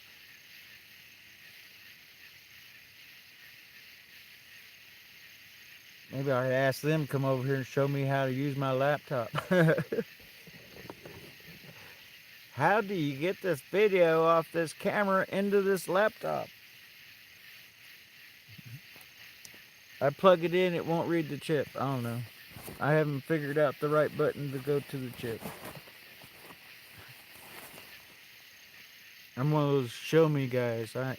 Speaker 1: Maybe I ask them to come over here and show me how to use my laptop. How do you get this video off this camera into this laptop? I plug it in, it won't read the chip. I don't know. I haven't figured out the right button to go to the chip. I'm one of those show me guys. I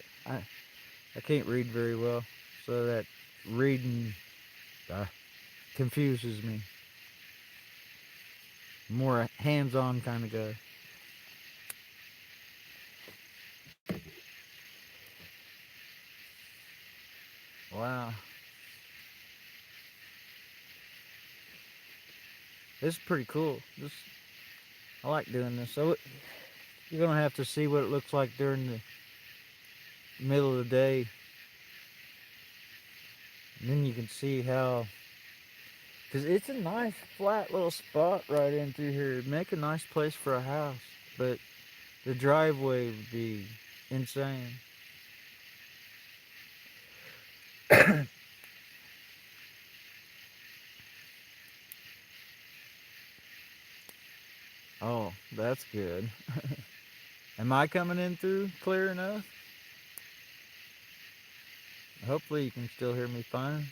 Speaker 1: can't read very well, so that reading uh, confuses me. More a hands-on kind of guy. Wow, this is pretty cool. I like doing this. So you're gonna have to see what it looks like during the middle of the day, and then you can see how. Cause it's a nice flat little spot right in through here. It'd make a nice place for a house, but the driveway would be insane. Oh, that's good. Am I coming in through clear enough? Hopefully you can still hear me fine.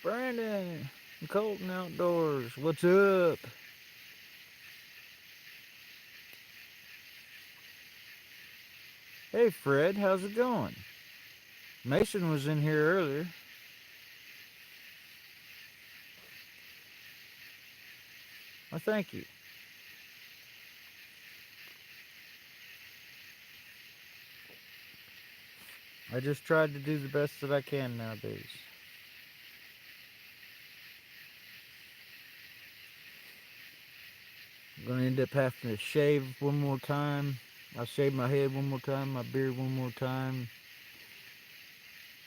Speaker 1: Brandon, Colton Outdoors, what's up? Hey Fred, how's it going? Mason was in here earlier. Well, thank you. I just tried to do the best that I can nowadays. I'm gonna end up having to shave one more time. I'll shave my head one more time, my beard one more time,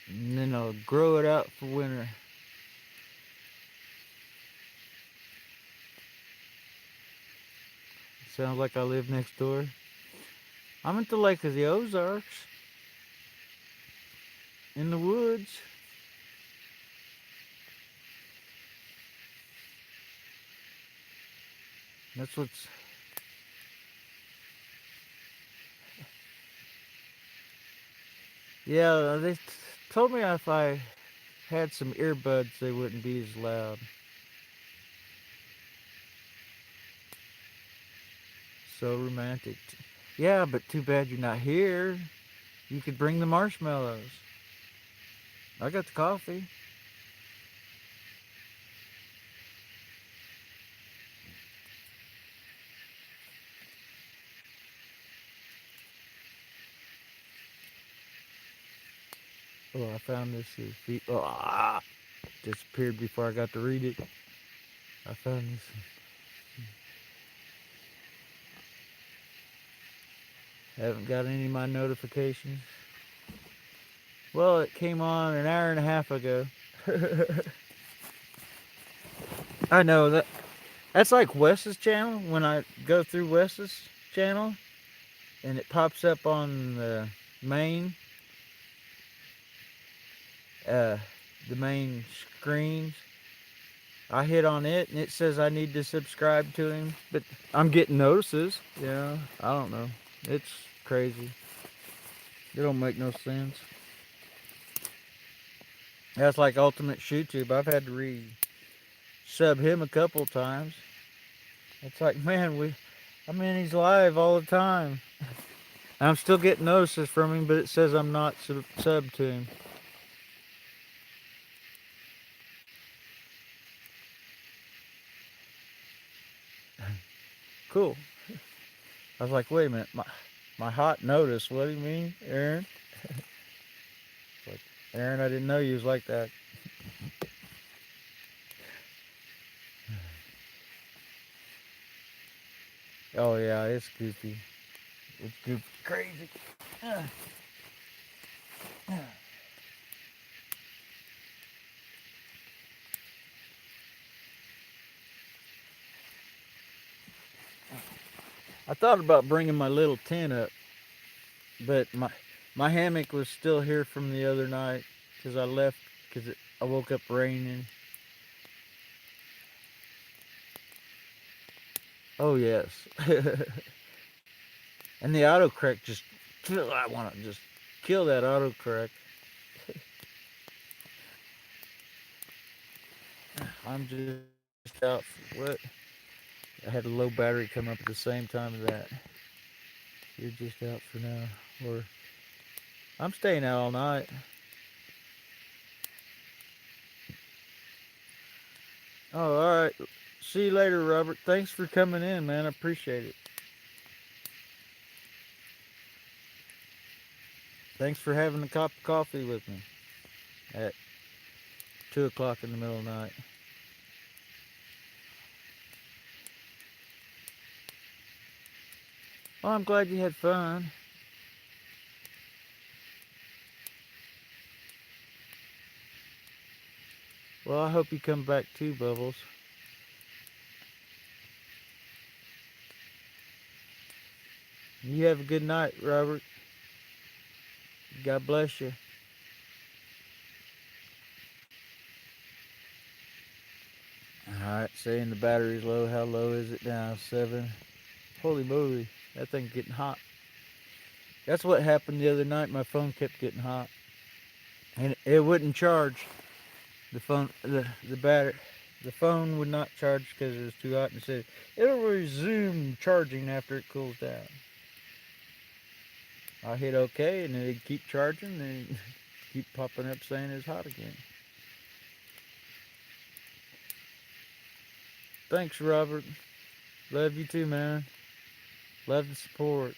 Speaker 1: and then I'll grow it out for winter. Sounds like I live next door. I'm at the Lake of the Ozarks in the woods. That's what's. Yeah, they told me if I had some earbuds, they wouldn't be as loud. So romantic. Yeah, but too bad you're not here. You could bring the marshmallows. I got the coffee. Oh, I found this. Disappeared before I got to read it. I found this. Haven't got any of my notifications. Well, it came on an hour and a half ago. I know that's like Wes's channel. When I go through Wes's channel and it pops up on main, uh, the main screens, I hit on it and it says I need to subscribe to him, but I'm getting notices. Yeah, I don't know. It's crazy. It don't make no sense. That's like Ultimate ShoeTube. I've had to sub him a couple times. It's like, man, I mean, he's live all the time. I'm still getting notices from him, but it says I'm not sub to him. Cool. I was like, wait a minute, my hot notice. What do you mean, Aaron? It's like, Aaron, I didn't know you was like that. Oh yeah, it's goofy. It's goofy, crazy. I thought about bringing my little tent up, but my hammock was still here from the other night because I left because I woke up raining. Oh yes, and the autocorrect just I want to just kill that autocorrect. I'm just out for what? I had a low battery come up at the same time as that. You're just out for now, or I'm staying out all night. Oh, all right. See you later, Robert. Thanks for coming in, man. I appreciate it. Thanks for having a cup of coffee with me at 2 o'clock in the middle of the night. Well, I'm glad you had fun. Well, I hope you come back too, Bubbles. You have a good night, Robert. God bless you. Alright, saying the battery's low. How low is it now? 7. Holy moly, that thing's getting hot. That's what happened the other night. My phone kept getting hot. And it wouldn't charge. The battery, the phone would not charge because it was too hot, and it said it'll resume charging after it cools down. I hit OK, and then it'd keep charging, and it'd keep popping up saying it's hot again. Thanks, Robert. Love you too, man. Love the support.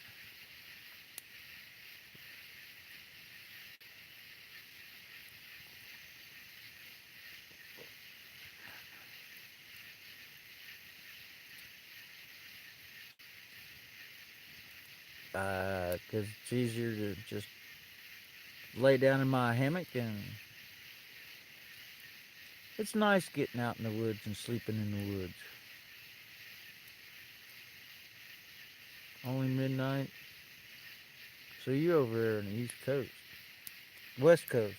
Speaker 1: Because it's easier to just lay down in my hammock, and it's nice getting out in the woods and sleeping in the woods. Only midnight. So you over there on the East Coast. West Coast.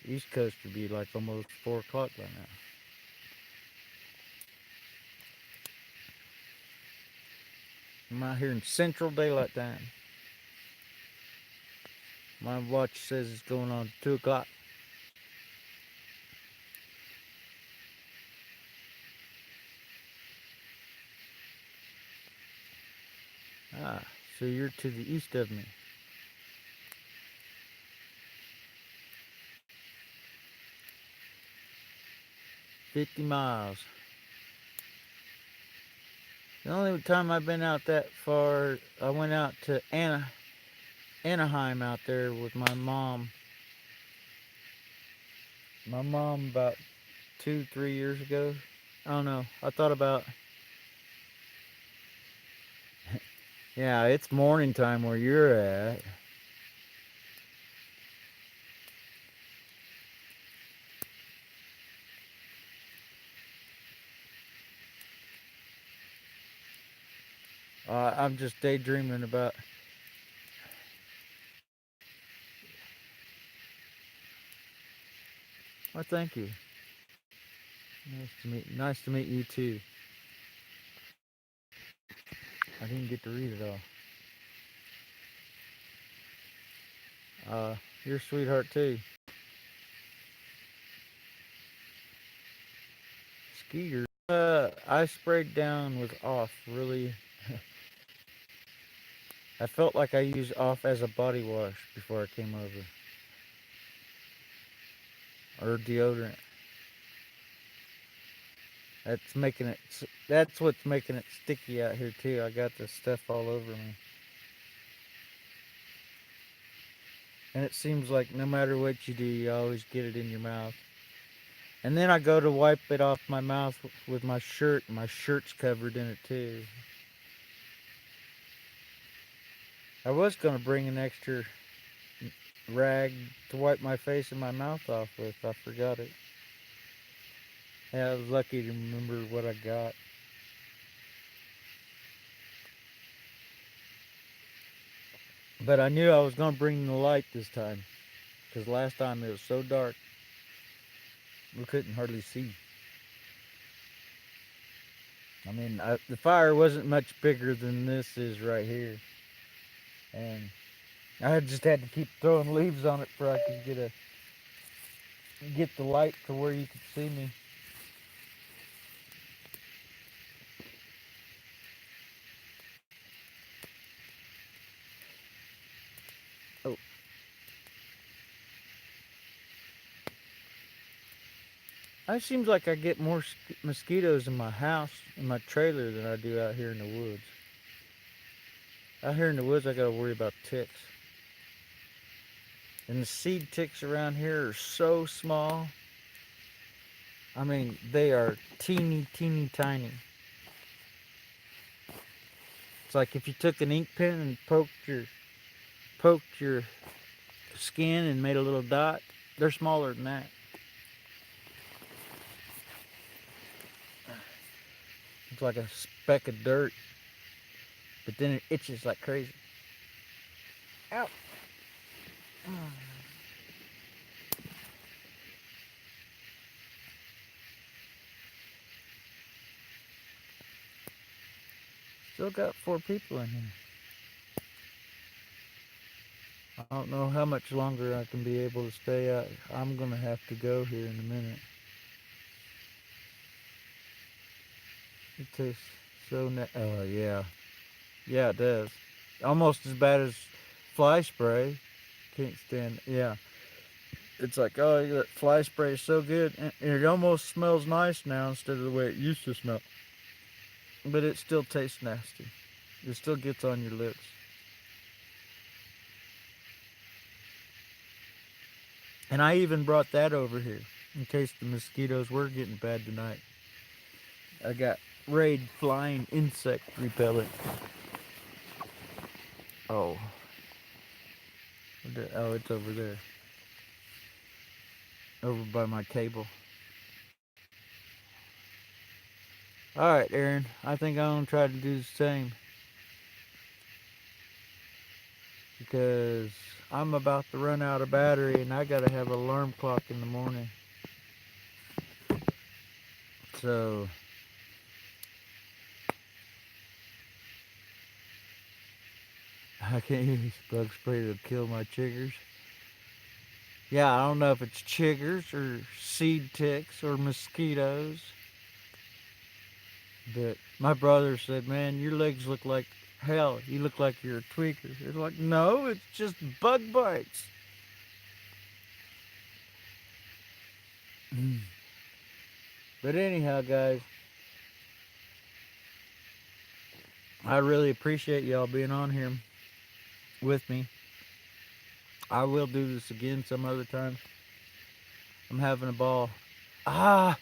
Speaker 1: East Coast would be like almost 4 o'clock by now. I'm out here in Central Daylight Time. My watch says it's going on 2 o'clock. Ah, so you're to the east of me. 50 miles. The only time I've been out that far, I went out to Anaheim out there with my mom. My mom about 2, 3 years ago. I don't know. I thought about, yeah, it's morning time where you're at. I'm just daydreaming about. Well, thank you. Nice to meet you too. I didn't get to read it all. You're a sweetheart too. Skier. I sprayed down with off. Really, I felt like I used off as a body wash before I came over, or deodorant. That's making it. That's what's making it sticky out here too. I got this stuff all over me, and it seems like no matter what you do, you always get it in your mouth. And then I go to wipe it off my mouth with my shirt, and my shirt's covered in it too. I was gonna bring an extra rag to wipe my face and my mouth off with. I forgot it. Yeah, I was lucky to remember what I got. But I knew I was gonna bring the light this time, because last time it was so dark we couldn't hardly see. I mean, the fire wasn't much bigger than this is right here, and I just had to keep throwing leaves on it before I could get the light to where you could see me. Oh, it seems like I get more mosquitoes in my house, in my trailer, than I do out here in the woods. Out here in the woods, I gotta worry about ticks. And the seed ticks around here are so small. I mean, they are teeny, teeny, tiny. It's like if you took an ink pen and poked your skin and made a little dot. They're smaller than that. It's like a speck of dirt, but then it itches like crazy. Ow! Still got 4 people in here. I don't know how much longer I can be able to stay out. I'm gonna have to go here in a minute. It tastes so oh yeah, yeah it does. Almost as bad as fly spray. Can't stand. Yeah, it's like, oh, that fly spray is so good, and it almost smells nice now instead of the way it used to smell. But it still tastes nasty. It still gets on your lips. And I even brought that over here in case the mosquitoes were getting bad tonight. I got Raid flying insect repellent. Oh. Oh, it's over there. Over by my cable. Alright, Aaron. I think I'm going to try to do the same. Because I'm about to run out of battery and I got to have an alarm clock in the morning. So, I can't use bug spray to kill my chiggers. Yeah, I don't know if it's chiggers or seed ticks or mosquitoes. But my brother said, man, your legs look like hell. You look like you're a tweaker. It's like, no, it's just bug bites. But anyhow, guys, I really appreciate y'all being on here with me. I will do this again some other time. I'm having a ball. Ah!